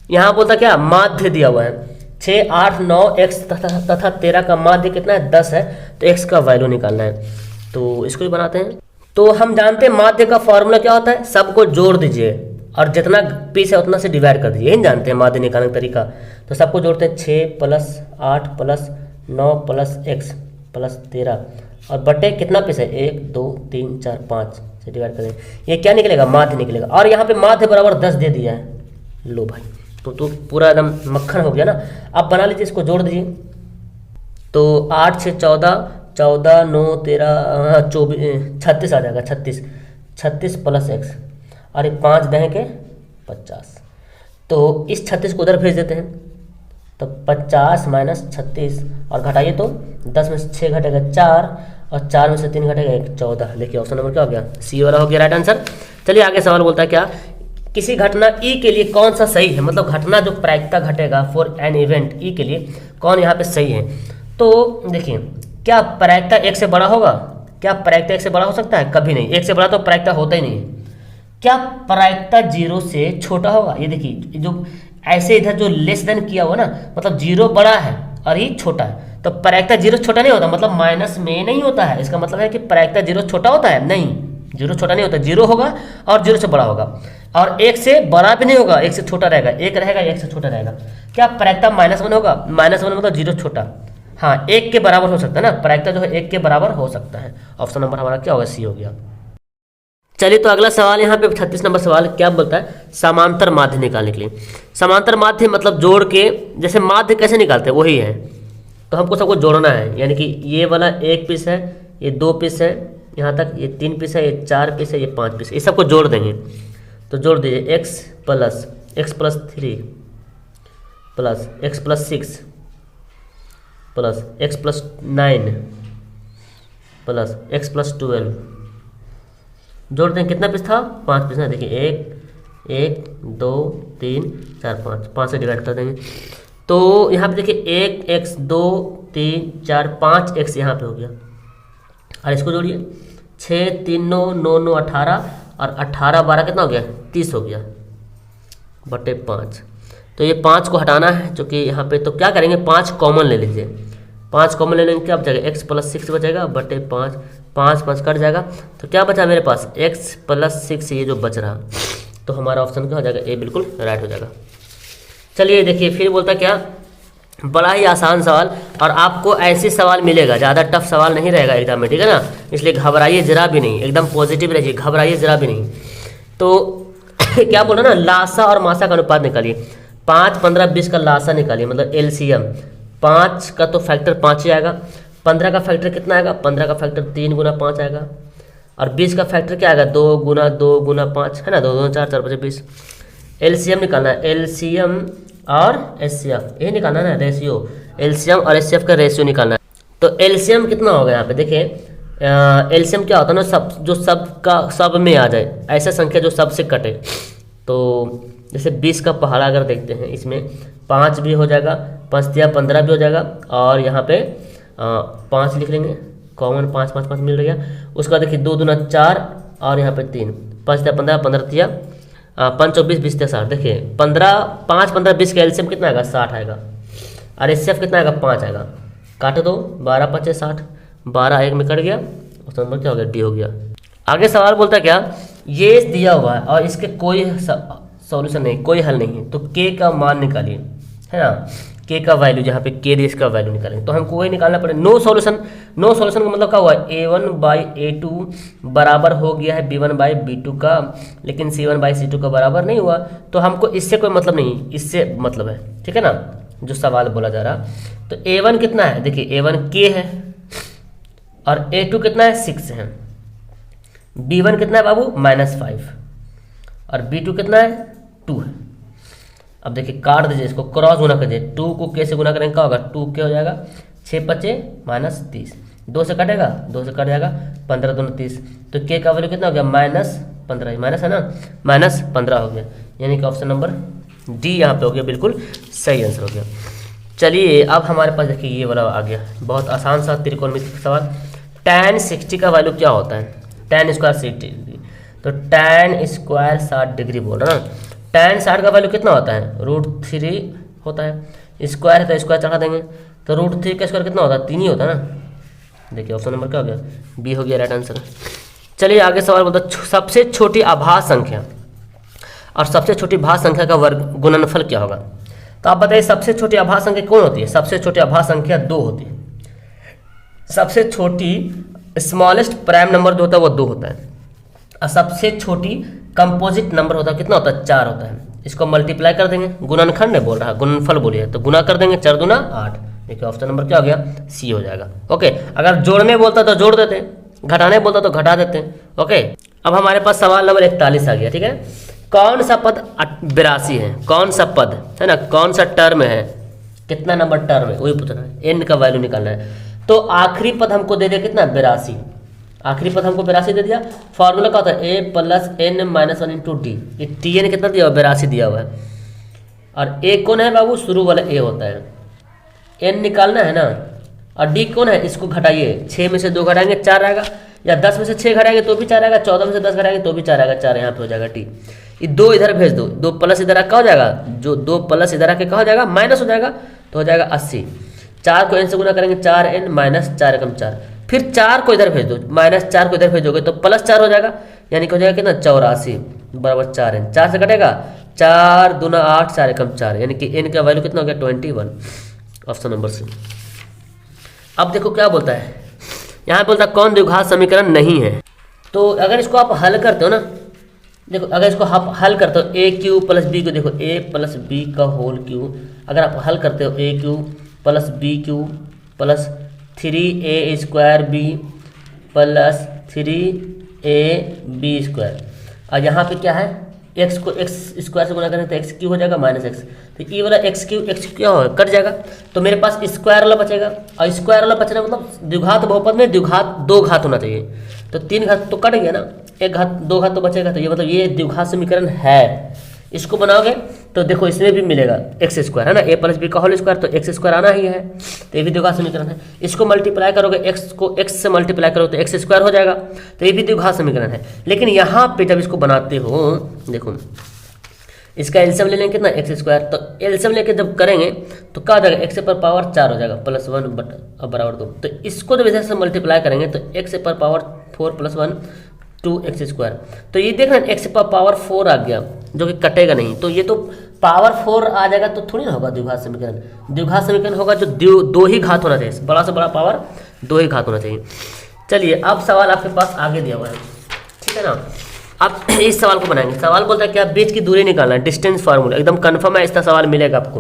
यहाँ बोलता क्या, माध्य दिया हुआ है 6, 8, 9 x तथा 13 का माध्य कितना है 10 है, तो x का वैल्यू निकालना है। तो इसको भी बनाते हैं। तो हम जानते हैं माध्य का फॉर्मूला क्या होता है, सबको जोड़ दीजिए और जितना पीस है उतना से डिवाइड कर दीजिए, यही जानते हैं माध्य निकालने का तरीका। तो सबको जोड़ते हैं, 6 + 8 + 9 + x + 13 और बटे कितना पीस है 1 2 3 4 5 से डिवाइड करें, ये क्या निकलेगा, माध्य निकलेगा। और यहाँ पे माध्य बराबर 10 दे दिया है, लो भाई, तो पूरा एकदम मक्खन हो गया ना। अब बना लीजिए, इसको जोड़ दीजिए, तो 8 6 14, 14 9 13 24 36 आ जाएगा, 36 + x और 5 दहें के 50। तो इस 36 को उधर भेज देते हैं, तो 50 - 36 और घटाइए तो 10 में से 6 घटेगा 4 और 4 में से 3 घटेगा 1, 14। देखिए ऑप्शन नंबर क्या हो गया, सी वाला हो गया राइट आंसर। चलिए आगे सवाल बोलता है क्या, किसी घटना ई के लिए कौन सा सही है, मतलब घटना जो प्रायिकता घटेगा फॉर एन इवेंट ई के लिए कौन यहाँ पे सही है। तो देखिए क्या प्रायिकता 1 से बड़ा होगा, क्या प्रायिकता 1 से बड़ा हो सकता है, कभी नहीं, 1 से बड़ा तो प्रायिकता होता ही नहीं है। क्या प्रायिकता 0 से छोटा होगा, ये देखिए जो ऐसे इधर जो लेस देन किया हुआ ना, मतलब 0 बड़ा है और ये छोटा है, तो प्रायिकता 0 छोटा नहीं होता, मतलब माइनस में नहीं होता है। इसका मतलब है कि प्रायिकता 0 छोटा होता है, नहीं 0 छोटा नहीं होता, 0 होगा और 0 से बड़ा होगा, और 1 से बड़ा भी नहीं होगा, 1 से छोटा रहेगा, 1 रहेगा 1 से छोटा रहेगा। क्या प्रायिकता -1 होगा, -1 मतलब 0 छोटा, हाँ 1 के बराबर हो सकता है ना, प्रायिकता जो है 1 के बराबर हो सकता है। ऑप्शन नंबर हमारा क्या होगा, सी हो गया। चलिए तो अगला सवाल यहाँ पे 36 नंबर सवाल क्या बोलता है, समांतर माध्य निकालने के लिए। समांतर माध्य मतलब जोड़ के, जैसे माध्य कैसे निकालते हैं वही है, तो हमको सबको जोड़ना है, यानी कि ये वाला 1 पीस है, ये 2 पीस है, यहाँ तक ये 3 पीस है, ये 4 पीस है, ये 5 पीस है, ये सबको जोड़ देंगे। तो जोड़ दीजिए x + 3 plus x + 6 plus x + 9 plus x plus 12 जोड़ते हैं, कितना पीस था 5 पीस ना, देखिए 1 2 3 4 5 से डिवाइड कर देंगे। तो यहाँ पे देखिए 1x 2 3 4 5x यहाँ पे हो गया, और इसको जोड़िए 6 3 9 9 9 18 और 18 12 कितना हो गया 30 हो गया बटे 5। तो ये 5 को हटाना है जो कि यहाँ पे, तो क्या करेंगे 5 कॉमन ले लीजिए, 5 कॉमन ले लेंगे क्या बचेगा x प्लस 6 बचेगा बटे 5, 5 5 कट जाएगा, तो क्या बचा मेरे पास x प्लस 6 ये जो बच रहा, तो हमारा ऑप्शन क्या हो जाएगा ए बिल्कुल राइट हो जाएगा। चलिए देखिए फिर बोलता क्या, बड़ा ही आसान सवाल, और आपको ऐसे सवाल मिलेगा, ज़्यादा टफ सवाल नहीं रहेगा एग्जाम में, ठीक है ना, इसलिए घबराइए जरा भी नहीं, एकदम पॉजिटिव रहिए, घबराइए जरा भी नहीं। तो क्या बोल रहा ना, लासा और मासा का अनुपात निकालिए, 5 15 20 का लासा निकालिए, मतलब एलसीएम, 5 का तो फैक्टर 5 ही आएगा, 15 का फैक्टर कितना आएगा, 15 का फैक्टर 3 गुना 5 आएगा, और 20 का फैक्टर क्या आएगा 2 गुना 5 है ना, 2 2 4 4 5 20। एलसीएम निकालना है, एलसीएम और एचसीएफ ये निकालना है ना, रेशियो, एलसीएम और एचसीएफ का रेशियो निकालना है। तो एलसीएम कितना होगा यहाँ पे देखिए, एलसीएम क्या होता है ना, सब जो सब का सब में आ जाए, ऐसा संख्या जो सब से कटे। तो जैसे 20 का पहाड़ा अगर देखते हैं, इसमें 5 भी हो जाएगा, 5 या 15 भी हो जाएगा, और यहाँ पे 5 लिख लेंगे कॉमन, 5 5 5 मिल गया। उसका देखिए 2 दूना 4 और यहाँ पे 3, 5 या 15 15 तिया 5 20 20 60, देखिए 15 5 15 20 का एलसीएम कितना आएगा 60 आएगा, और एचसीएफ कितना आएगा 5 आएगा, काट दो 12 5 60, 12 एक में कट गया, उसका नंबर क्या हो गया डी हो गया। आगे सवाल बोलता क्या, ये दिया हुआ है और इसके कोई सॉल्यूशन नहीं, कोई हल नहीं है, तो के का मान निकालिए, है ना, के का वैल्यू, जहाँ पे के देश का वैल्यू निकालेंगे, तो हमको वही निकालना पड़ेगा। नो सॉल्यूशन, नो सॉल्यूशन का मतलब क्या हुआ, a1 बाई a2 बराबर हो गया है b1 बाई b2 का, लेकिन c1 बाई c2 का बराबर नहीं हुआ, तो हमको इससे कोई मतलब नहीं, इससे मतलब है, ठीक है ना, जो सवाल बोला जा रहा। तो a1 कितना है, देखिए a1 k है, और a2 कितना है 6 है, b1 कितना है बाबू -5, और b2 कितना है 2 है। अब देखिए काट दीजिए इसको, क्रॉस गुना कीजिए, 2 को k से गुना करेंगे क्या होगा, 2 k हो जाएगा, 6 5 -30, 2 से कटेगा, 2 से कट जाएगा, 15 2 30, तो k का वैल्यू कितना हो गया -15, माइनस है ना, -15 हो गया, यानी कि ऑप्शन नंबर डी यहाँ पे हो गया, बिल्कुल सही आंसर हो गया। चलिए अब हमारे पास देखिए ये वाला आ गया, बहुत आसान सा त्रिकोणमिति सवाल, tan 60 का वैल्यू क्या होता है, tan स्क्वायर 60, तो tan स्क्वायर 60 डिग्री बोल रहा ना, tan 60 का वैल्यू कितना होता है, √3 होता है, स्क्वायर है तो स्क्वायर चढ़ा देंगे, तो √3 का स्क्वायर कितना होता है 3 ही होता है ना, देखिए ऑप्शन नंबर क्या हो गया, बी हो गया राइट आंसर। चलिए आगे सवाल बोलता है, सबसे छोटी आभास संख्या और सबसे छोटी भाज्य संख्या का वर्ग गुणनफल क्या होगा। तो आप बताइए सबसे छोटी आभास संख्या कौन होती है, सबसे छोटी आभास संख्या 2 होती है, सबसे छोटी स्मॉलेस्ट प्राइम नंबर जो होता है वो 2 होता है, और सबसे छोटी कंपोजिट नंबर होता है कितना होता है 4 होता है। इसको मल्टीप्लाई कर देंगे, गुणनखंड बोल रहा है, गुणनफल बोलिए, तो गुना कर देंगे, 4 दूना 8, देखिए ऑप्शन नंबर क्या हो गया सी हो जाएगा। ओके, अगर जोड़ने बोलता तो जोड़ देते, घटाने बोलता तो घटा देते। ओके, अब हमारे पास सवाल नंबर 41 आ गया, ठीक है, कौन सा पद 82 है, कौन सा पद है ना, कौन सा टर्म है, कितना नंबर टर्म है वही पूछना है, एन का वैल्यू निकालना है। तो आखिरी पद हमको दे दिया कितना 82, आखिरी पद हमको 82 दे दिया, फॉर्मूला क्या होता है a plus n minus 1 into D, ये टी एन कितना दिया हुआ 82 दिया हुआ है, और a कौन है बाबू शुरू वाला a होता है, n निकालना है ना, और d कौन है इसको घटाइए, 6 में से 2 घटाएंगे 4 आएगा, या 10 में से 6 घटाएंगे तो भी 4 आएगा, 14 में से 10 घटाएंगे तो भी 4 आएगा, 4 यहाँ पे हो जाएगा t, ये 2 इधर भेज दो, 2 प्लस इधर क्या हो जाएगा, जो 2 प्लस इधर आके क्या हो जाएगा माइनस हो जाएगा, तो हो जाएगा 80, 4 को n से गुना करेंगे 4n माइनस 4 एकम 4, फिर 4 को इधर भेज दो, -4 को इधर भेजोगे तो +4 हो जाएगा, यानी कि हो जाएगा कितना 84 बराबर 4n, 4 से कटेगा 4 दूना 8 4 एकम 4, यानी कि n का वैल्यू कितना हो गया 21, ऑप्शन नंबर सी। अब देखो क्या बोलता है, यहाँ बोलता है कौन द्विघात समीकरण नहीं है। तो अगर इसको आप हल करते हो ना, देखो अगर इसको आप हल करते हो a क्यूब प्लस बी को, देखो a प्लस बी का होल क्यूब, अगर आप हल करते हो a cube plus B cube plus 3a square B plus 3ab square, और यहाँ पे क्या है एक्स को एक्स स्क्वायर से गुना करें तो एक्स क्यू हो जाएगा माइनस एक्स, तो ये वाला एक्स क्यू क्या होगा, कट जाएगा, तो मेरे पास स्क्वायर वाला बचेगा, और स्क्वायर वाला बचना मतलब द्विघात बहुपद में द्विघात दो घात होना चाहिए, तो 3 घात तो कट गया ना, 1 घात 2 घात तो बचेगा, तो ये मतलब ये द्विघात समीकरण है। इसको बनाओगे तो देखो इसमें भी मिलेगा एक्स स्क्वायर है ना, ए प्लस बी का होल स्क्वायर, तो एक्स स्क्वायर आना ही है, तो ये भी द्विघात समीकरण है। इसको मल्टीप्लाई करोगे, एक्स को एक्स से मल्टीप्लाई करोगे तो एक्स स्क्वायर हो जाएगा, तो ये भी द्विघात समीकरण है। लेकिन यहाँ पे जब इसको बनाते हो देखो इसका एलसीएम ले लेंगे कितना एक्स स्क्वायर, तो एलसीएम लेके जब करेंगे तो क्या हो जाएगा, एक्स पर पावर 4 हो जाएगा प्लस 1 बराबर 2, तो इसको जब इधर से मल्टीप्लाई करेंगे तो एक्स पर पावर 4 प्लस 1 2 एक्स स्क्वायर, तो ये देखना एक्स पर पावर 4 आ गया जो कि कटेगा नहीं, तो ये तो पावर 4 आ जाएगा तो थोड़ी ना होगा द्विघात समीकरण। द्विघात समीकरण होगा जो दो ही घात होना चाहिए, बड़ा से बड़ा पावर 2 ही घात होना चाहिए। चलिए अब सवाल आपके पास आगे दिया हुआ है, ठीक है ना। अब इस सवाल को बनाएंगे, सवाल बोलता है कि आप बीच की दूरी निकालना है, डिस्टेंस फार्मूला एकदम कन्फर्म है, इसका सवाल मिलेगा आपको।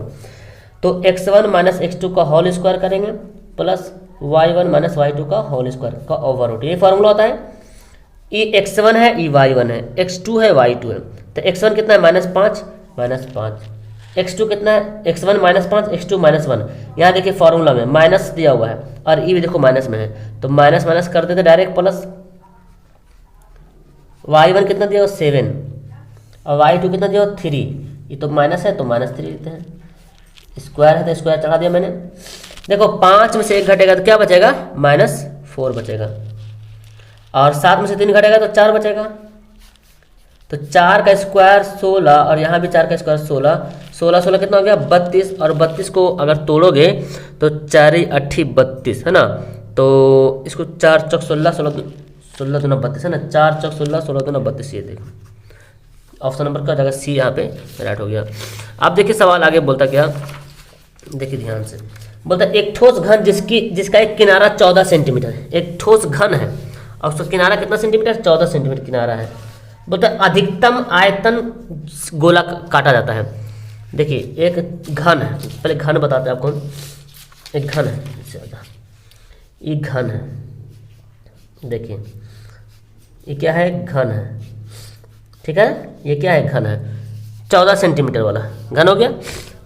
तो x1 माइनस x2 का होल स्क्वायर करेंगे प्लस y1 माइनस y2 का होल स्क्वायर का ओवर रूट, ये फार्मूला होता है। ये x1 है, ये y1 है, x2 है, y2 है, तो x1 कितना है -5 x2 कितना है x1 -5 x2 -1, यहाँ देखिए फार्मूला में माइनस दिया हुआ है और ये भी देखो माइनस में है, तो माइनस माइनस कर देते डायरेक्ट प्लस, y1 कितना दिया हुआ 7 और y2 कितना दिया हुआ 3, ये तो माइनस है तो -3 लेते हैं, स्क्वायर है तो स्क्वायर चढ़ा दिया मैंने। देखो 5 में से 1 घटेगा तो क्या बचेगा -4 बचेगा, और 7 में से 3 घटेगा तो 4 बचेगा, तो 4 का स्क्वायर 16 और यहाँ भी 4 का स्क्वायर 16 कितना हो गया 32, और 32 को अगर तोड़ोगे तो 4 8 32 है ना, तो इसको 4 चौक 16 16 दूना 32 है ना, 4 चौक 16 16 दूना 32, ये देखो ऑप्शन नंबर का जगह सी यहाँ पे राइट हो गया। अब देखिए सवाल आगे बोलता क्या, देखिए ध्यान से, बोलता एक ठोस घन जिसका एक किनारा 14 सेंटीमीटर है, एक ठोस घन है और उसका किनारा कितना सेंटीमीटर 14 सेंटीमीटर किनारा है। बोलता अधिकतम आयतन गोला काटा जाता है। देखिए एक घन है, पहले घन बताते हैं आपको, एक घन है, ये घन है, देखिए ये क्या है घन है, ठीक है, ये क्या है घन है 14 सेंटीमीटर वाला घन हो गया।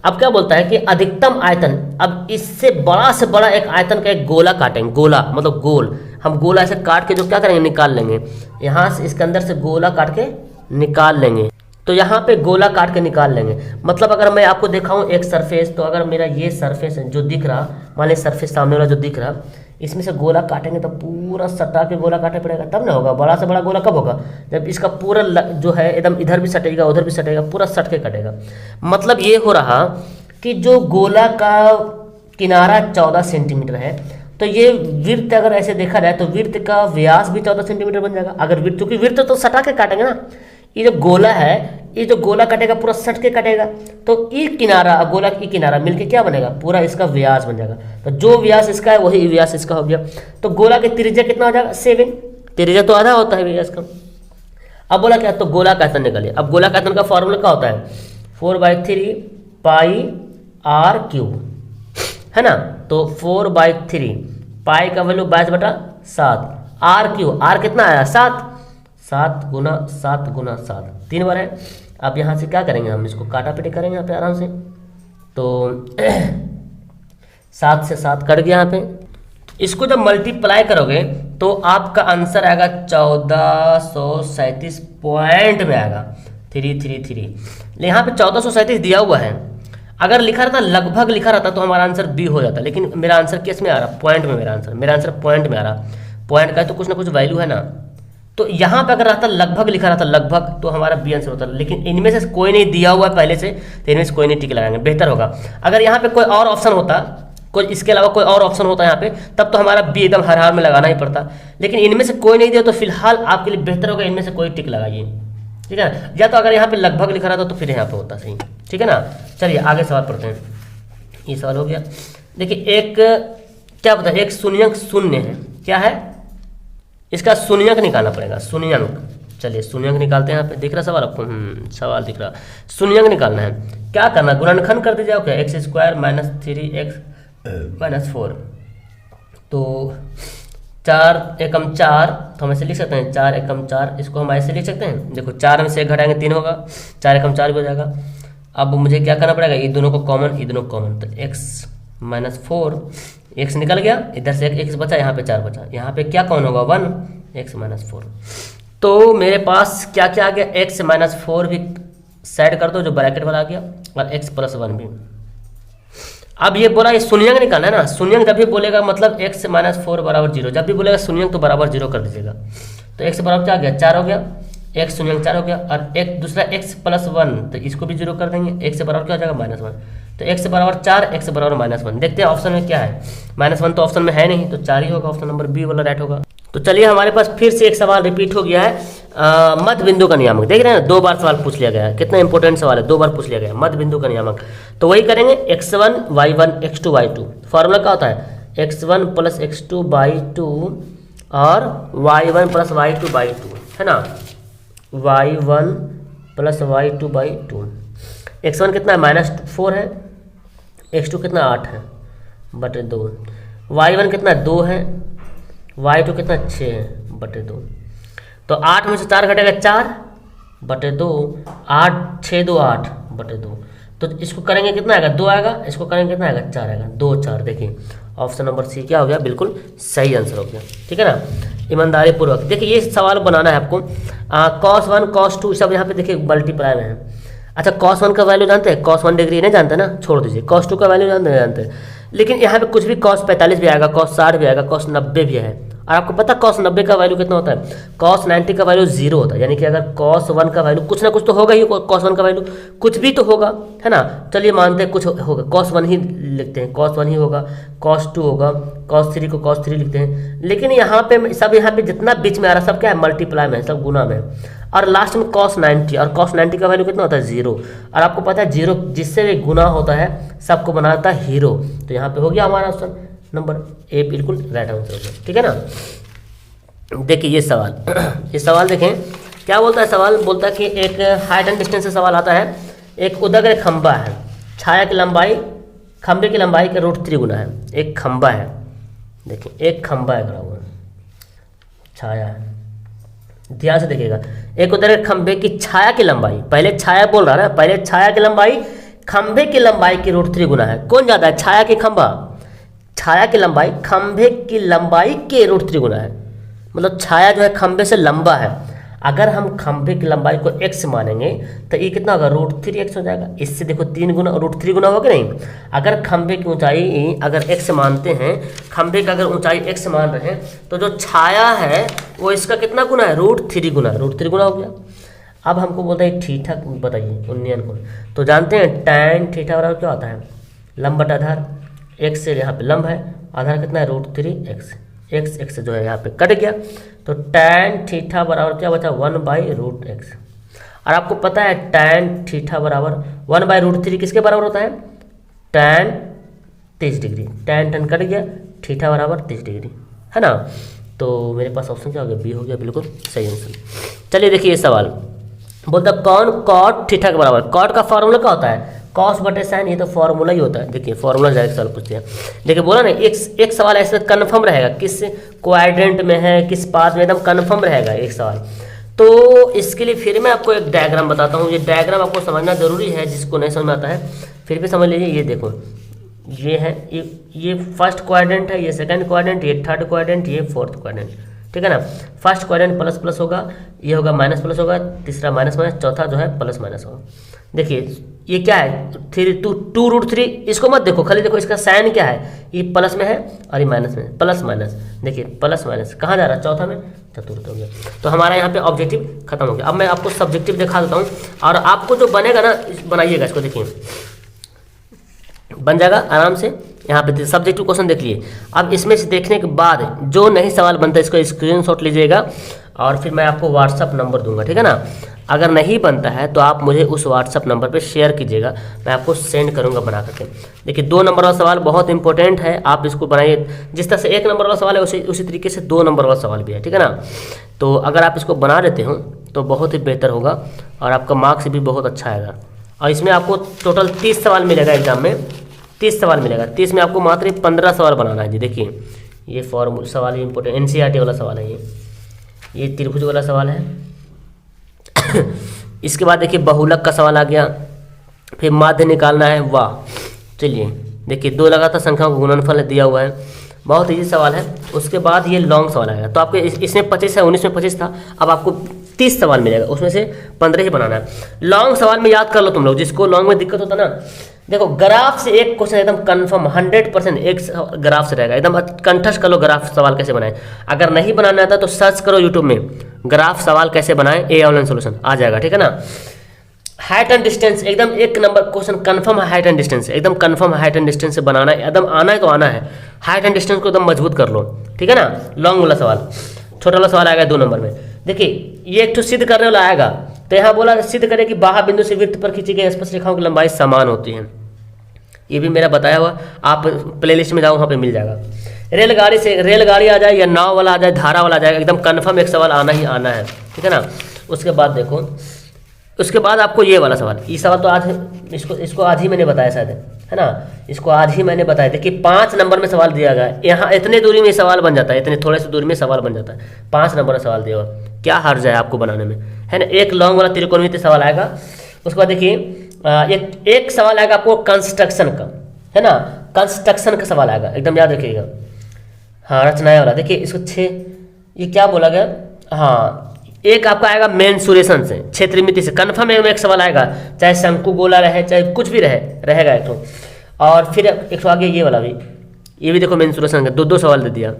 अब क्या बोलता है कि अधिकतम आयतन, अब इससे बड़ा से बड़ा एक आयतन का एक गोला काटेंगे, गोला मतलब गोल, हम गोला ऐसे काट के जो क्या करेंगे निकाल लेंगे, यहाँ से इसके अंदर से गोला काट के निकाल लेंगे, तो यहाँ पे गोला काट के निकाल लेंगे। मतलब अगर मैं आपको दिखाऊं एक सरफेस, तो अगर मेरा ये सरफेस है जो दिख रहा, मान लीजिए सरफेस सामने वाला जो दिख रहा, इसमें से गोला काटेंगे तो पूरा सटा के गोला काटना पड़ेगा, तब ना होगा। बड़ा से बड़ा गोला कब होगा, जब इसका पूरा जो है एकदम इधर भी सटेगा उधर भी सटेगा, पूरा सट के कटेगा। मतलब ये हो रहा कि जो गोला का किनारा 14 सेंटीमीटर है, तो ये वृत्त अगर ऐसे देखा जाए तो वृत्त का व्यास भी 14 सेंटीमीटर बन जाएगा। अगर वृत्त, क्योंकि वृत्त तो सटा के काटेंगे ना, ये जो गोला है, ये जो गोला कटेगा पूरा सट के कटेगा, तो ये किनारा गोला की किनारा मिलके क्या बनेगा, पूरा इसका व्यास बन जाएगा। तो जो व्यास इसका है वही व्यास इसका हो गया। तो गोला की त्रिज्या कितना हो जाएगा 7, त्रिज्या तो आधा होता है व्यास का। अब बोला क्या, तो गोला का आयतन निकालिए। अब गोला का आयतन का फॉर्मूला क्या होता है 4/3 पाई r क्यूब, है ना। तो 4/3 पाई का वैल्यू 22/7, r क्यूब, r कितना आया 7, 7 गुना 7 गुना 7 3 बार है। अब यहाँ से क्या करेंगे, हम इसको काटा पीटी करेंगे यहाँ पे आराम से, तो 7 से 7 कट गया यहाँ पे। इसको जब मल्टीप्लाई करोगे तो आपका आंसर आएगा 1437 पॉइंट में आएगा 333। यहाँ पे 1437 दिया हुआ है, अगर लिखा रहता लगभग लिखा रहता तो हमारा आंसर बी हो जाता, लेकिन मेरा आंसर किस में आ रहा, पॉइंट में। मेरा आंसर पॉइंट में आ रहा, पॉइंट का तो कुछ ना कुछ वैल्यू है ना। तो यहाँ पे अगर रहता लगभग लिखा रहता लगभग, तो हमारा बी आंसर होता, लेकिन इनमें से कोई नहीं दिया हुआ है पहले से, तो इनमें से कोई नहीं टिक लगाएंगे, बेहतर होगा। अगर यहाँ पे कोई और ऑप्शन होता, कोई इसके अलावा कोई और ऑप्शन होता यहाँ पे, तब तो हमारा बी एकदम हर हाल में लगाना ही पड़ता, लेकिन इनमें से कोई नहीं दिया, तो फिलहाल आपके लिए बेहतर होगा इनमें से कोई टिक लगाइए, ठीक है ना। या तो अगर यहाँ पे लगभग लिखा रहता तो फिर यहाँ पे होता सही, ठीक है ना। चलिए आगे सवाल पढ़ते हैं। ये सवाल हो गया। देखिए एक क्या बता, एक शून्यंक शून्य है, क्या है, इसका शून्यंक निकालना पड़ेगा, शून्यंक। चलिए शून्यंक निकालते हैं। यहाँ पे दिख रहा सवाल आपको, सवाल दिख रहा, शून्यंक निकालना है। क्या करना, गुणनखंड कर दीजिए क्या, x² -3x -4। तो 4 एकम 4, तो हम ऐसे लिख सकते हैं 4 एकम 4, इसको हम ऐसे लिख सकते हैं। देखो 4 में से 1 घटाएंगे 3 होगा, 4 एकम 4 भी हो जाएगा। अब मुझे क्या करना पड़ेगा, ये दोनों को कॉमन, ये दोनों कॉमन, तो x माइनस 4, x निकल गया, इधर से एक x बचा, यहाँ पे 4 बचा, यहाँ पे क्या कौन होगा 1, x माइनस 4। तो मेरे पास क्या क्या आ गया, x माइनस 4 भी सेट कर दो जो ब्रैकेट वाला आ गया, और x प्लस 1 भी। अब ये बोला ये शून्यंक निकालना है ना, शून्यंक जब भी बोलेगा मतलब x माइनस 4 बराबर 0, जब भी बोलेगा शून्यंक तो बराबर 0 कर दीजिएगा। तो x बराबर क्या आ गया, 4 हो गया, x शून्यंक 4 हो गया, और एक दूसरा x प्लस 1, तो इसको भी 0 कर देंगे, x से बराबर क्या हो जाएगा -1, तो x बराबर 4, x बराबर -1। देखते हैं ऑप्शन में क्या है, -1 तो ऑप्शन में है नहीं, तो 4 ही होगा, ऑप्शन नंबर बी वाला राइट होगा। तो चलिए हमारे पास फिर से एक सवाल रिपीट हो गया है, मध्य बिंदु का नियामक। देख रहे हैं 2 बार सवाल पूछ लिया गया है, कितना इंपॉर्टेंट सवाल है, 2 बार पूछ लिया गया है, मध्य बिंदु का नियामक। तो वही करेंगे, x1 y1 x2 y2, formula क्या होता है, x1 प्लस x2 y2 और y1 प्लस y2 y2, है ना, y1 plus y2 y2। x1 कितना है -4 है, x2 कितना 8 है बटे 2, y1 कितना 2 है, y2 कितना 6 है बटे 2। तो 8 में से 4 घटेगा 4 बटे 2, 8 6 2 8 बटे 2। तो इसको करेंगे कितना आएगा, 2 आएगा, इसको करेंगे कितना आएगा, 4 आएगा, 2 4। देखिए ऑप्शन नंबर सी क्या हो गया, बिल्कुल सही आंसर हो गया, ठीक है ना, ईमानदारी पूर्वक। देखिए ये सवाल बनाना है आपको, cos 1 cos 2 सब यहाँ पे देखिए मल्टीप्लाई में है। अच्छा cos 1 का वैल्यू जानते हैं, cos 1 डिग्री नहीं जानते ना, छोड़ दीजिए। cos 2 का वैल्यू जानते हैं, लेकिन यहाँ पे कुछ भी cos 45 भी आएगा, cos 60 भी आएगा, cos 90 भी है। और आपको पता cos 90 का वैल्यू कितना होता है, cos 90 का वैल्यू 0 होता है, यानी कि अगर cos 1 का वैल्यू कुछ ना कुछ तो होगा ही, cos 1 का वैल्यू कुछ भी तो होगा, है ना। चलिए मानते हैं कुछ होगा, cos 1 ही लिखते हैं, cos 1 ही होगा, cos 2 होगा, cos 3 को cos 3 लिखते हैं। लेकिन यहाँ पे सब, यहाँ पे जितना बीच में आ रहा है सब क्या है, मल्टीप्लाई में, सब गुना में। और लास्ट में cos 90, और cos 90 का वैल्यू कितना होता है 0। और आपको पता है 0 जिससे भी गुना होता है सबको बनाता है हीरो। तो यहाँ पे हो गया हमारा ऑप्शन नंबर ए बिल्कुल राइट आंसर हो गया, ठीक है ना। देखिए ये सवाल ये सवाल देखें क्या बोलता है, सवाल बोलता है कि एक हाइट एंड डिस्टेंस से सवाल आता है, एक उदग्र खंबा है, छाया की लंबाई खंबे की लंबाई के √3 गुना है। एक खंबा है, देखिए एक खंबा है, खड़ा हुआ छाया है, ध्यान से देखिएगा, एक उदग्र खंबे की छाया की लंबाई, पहले छाया बोल रहा है ना, पहले छाया की लंबाई खंबे की लंबाई की √3 गुना है। कौन ज़्यादा है, छाया की खंबा, छाया की लंबाई खंबे की लंबाई के √3 गुना है, मतलब छाया जो है खंबे से लंबा है। अगर हम खंबे की लंबाई को x मानेंगे तो ये कितना होगा, √3x हो जाएगा। इससे देखो 3 गुना √3 गुना होगा नहीं। अगर खंबे की ऊंचाई अगर x मानते हैं, खंबे का अगर ऊंचाई x मान रहे हैं, तो जो छाया है वो इसका कितना गुना है, √3 गुना, √3 गुना हो गया। अब हमको बोलता है थीटा बताइए, उन्नयन कोण। तो जानते हैं tan थीटा बराबर क्या होता है, लंब बटा आधार, x से यहाँ पे लंब है, आधार कितना है √3x, x जो है यहाँ पे कट गया, तो tan थीटा बराबर क्या बचा 1/√x। और आपको पता है tan थीटा बराबर 1/√3 किसके बराबर होता है, tan 30 डिग्री, tan कट गया, थीटा बराबर 30 डिग्री, है ना। तो मेरे पास ऑप्शन क्या हो गया, बी हो गया, बिल्कुल सही आंसर। चलिए देखिए ये सवाल बोलता कौन cot थीटा के बराबर, cot का फॉर्मूला क्या होता है, cos बटे sin, ये तो फॉर्मूला ही होता है। देखिए फॉर्मूला डायरेक्ट सवाल पूछते हैं। देखिए बोला ना एक सवाल ऐसे कन्फर्म रहेगा, किस क्वाड्रेंट में है, किस पाथ में, एकदम कन्फर्म रहेगा एक सवाल। तो इसके लिए फिर मैं आपको एक डायग्राम बताता हूँ, ये डायग्राम आपको समझना जरूरी है, जिसको नहीं समझ में आता है फिर भी समझ लीजिए। ये देखो ये है, ये फर्स्ट क्वाड्रेंट है, ये सेकंड क्वाड्रेंट, ये थर्ड क्वाड्रेंट, ये फोर्थ क्वाड्रेंट, ठीक है ना। फर्स्ट क्वाड्रेंट प्लस प्लस होगा, ये होगा माइनस प्लस होगा, तीसरा माइनस माइनस, चौथा जो है प्लस माइनस होगा। देखिए ये क्या है 2√3, इसको मत देखो, खाली देखो इसका साइन क्या है, ये प्लस में है और ये माइनस में, प्लस माइनस। देखिए प्लस माइनस कहाँ जा रहा है, चौथा में, चतुर्थ हो गया। तो हमारा यहाँ पे ऑब्जेक्टिव खत्म हो गया। अब मैं आपको सब्जेक्टिव दिखा देता हूँ, और आपको जो बनेगा ना बनाइएगा इसको, देखिए बन जाएगा आराम से। यहाँ पे सब्जेक्टिव क्वेश्चन देख लिए। अब इसमें से देखने के बाद जो नहीं सवाल बनता है इसको स्क्रीनशॉट लीजिएगा, और फिर मैं आपको व्हाट्सअप नंबर दूंगा, ठीक है ना। अगर नहीं बनता है तो आप मुझे उस व्हाट्सअप नंबर पे शेयर कीजिएगा, मैं आपको सेंड करूंगा बना करके। देखिए 2 नंबर वाला सवाल बहुत इंपॉर्टेंट है, आप इसको बनाइए। जिस तरह से 1 नंबर वाला सवाल है उसी तरीके से 2 नंबर वाला सवाल भी है, ठीक है ना। तो अगर आप इसको बना लेते हो तो बहुत ही बेहतर होगा, और आपका मार्क्स भी बहुत अच्छा आएगा। और इसमें आपको टोटल 30 सवाल मिलेगा, एग्जाम में 30 सवाल मिलेगा। 30 में आपको मात्र 15 सवाल बनाना है जी। देखिए ये फॉर्मूला सवाल ही इंपॉर्टेंट, एनसीईआरटी वाला सवाल है ये त्रिभुज वाला सवाल है। इसके बाद देखिए बहुलक का सवाल आ गया, फिर माध्य निकालना है। वाह, चलिए देखिए 2 लगातार संख्याओं का गुणनफल दिया हुआ है, बहुत ईजी सवाल है। उसके बाद ये लॉन्ग सवाल आएगा, तो आपके इसमें 25 है, 19 में 25 था, अब आपको 30 सवाल मिलेगा, उसमें से 15 ही बनाना है। लॉन्ग सवाल में याद कर लो तुम लोग, जिसको लॉन्ग में दिक्कत होता ना, देखो ग्राफ से एक क्वेश्चन एकदम कंफर्म 100% एक ग्राफ से रहेगा, एकदम कंठस्थ कर लो ग्राफ सवाल कैसे बनाए। अगर नहीं बनाना आता तो सर्च करो यूट्यूब में ग्राफ सवाल कैसे बनाए, ए ऑनलाइन सोल्यूशन आ जाएगा, ठीक है ना। हाइट एंड डिस्टेंस एकदम एक नंबर क्वेश्चन कंफर्म है, हाइट एंड डिस्टेंस एकदम कंफर्म है, हाइट एंड डिस्टेंस से बनाना है, एकदम आना है तो आना है, हाइट एंड डिस्टेंस को एकदम मजबूत कर लो, ठीक है ना। लॉन्ग वाला सवाल, छोटा वाला सवाल आएगा 2 नंबर में। देखिए ये एक तो सिद्ध करने वाला आएगा, तो यहाँ बोला सिद्ध करे कि बाह्य बिंदु से वृत्त पर खींची गई स्पर्श रेखाओं की लंबाई समान होती है, ये भी मेरा बताया हुआ, आप प्लेलिस्ट में जाओ वहाँ पे मिल जाएगा। रेलगाड़ी आ जाए या नाव वाला आ जाए, धारा वाला आ जाएगा, एकदम कंफर्म एक सवाल आना ही आना है, ठीक है ना। उसके बाद देखो, उसके बाद आपको ये वाला सवाल, ये सवाल तो आज इसको आज ही मैंने बताया शायद, है ना, इसको आज ही मैंने बताया। देखिए 5 नंबर में सवाल दिया गया है, यहाँ इतने दूरी में सवाल बन जाता है, इतने थोड़े से दूरी में सवाल बन जाता है, 5 नंबर में सवाल दिया हुआ, क्या हर्ज है आपको बनाने में, है ना। एक लॉन्ग वाला त्रिकोणमितीय सवाल आएगा। उसके बाद देखिए एक सवाल आएगा आपको कंस्ट्रक्शन का, है ना, कंस्ट्रक्शन का सवाल आएगा, एकदम याद रखिएगा। हाँ रचनाएं वाला, देखिए इसको 6, ये क्या बोला गया, हाँ एक आपका आएगा मेंसुरेशन से, क्षेत्रमिति से, कन्फर्म एक सवाल आएगा, चाहे शंकु गोला रहे चाहे कुछ भी रहेगा एक तो। और फिर एक आगे ये वाला भी, ये भी देखो मेंसुरेशन का 2 सवाल दे दिया,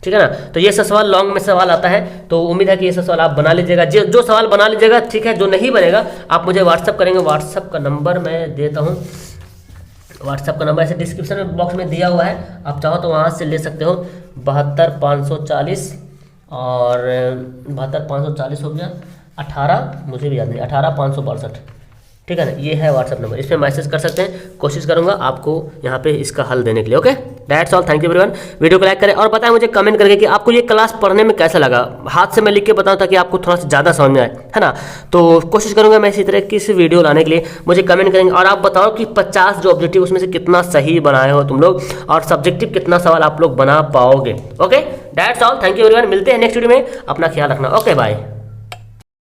ठीक है ना। तो ये सब सवाल लॉन्ग में सवाल आता है, तो उम्मीद है कि ये सब सवाल आप बना लीजिएगा, जो सवाल बना लीजिएगा, ठीक है। जो नहीं बनेगा आप मुझे व्हाट्सअप करेंगे, व्हाट्सअप का नंबर मैं देता हूँ, व्हाट्सअप का नंबर ऐसे डिस्क्रिप्शन बॉक्स में दिया हुआ है, आप चाहो तो वहाँ से ले सकते हो। 72 540 और 72 540 हो गया, 18 मुझे भी याद नहीं, 18 562, ठीक है ना, ये है व्हाट्सअप नंबर, इस पर मैसेज कर सकते हैं। कोशिश करूंगा आपको यहाँ पे इसका हल देने के लिए। Okay, that's all, thank you everyone. Video को लाइक करें और बताएं मुझे कमेंट करके कि आपको ये क्लास पढ़ने में कैसा लगा, हाथ से मैं लिख के बताऊँ ताकि आपको थोड़ा सा ज़्यादा समझ में आए, है ना। तो कोशिश करूंगा मैं इसी तरह की वीडियो लाने के लिए, मुझे कमेंट करेंगे और आप बताओ कि 50 जो ऑब्जेक्टिव उसमें से कितना सही बनाए हो तुम लोग, और सब्जेक्टिव कितना सवाल आप लोग बना पाओगे। Okay, that's all, thank you everyone, मिलते हैं नेक्स्ट वीडियो में, अपना ख्याल रखना। Okay bye.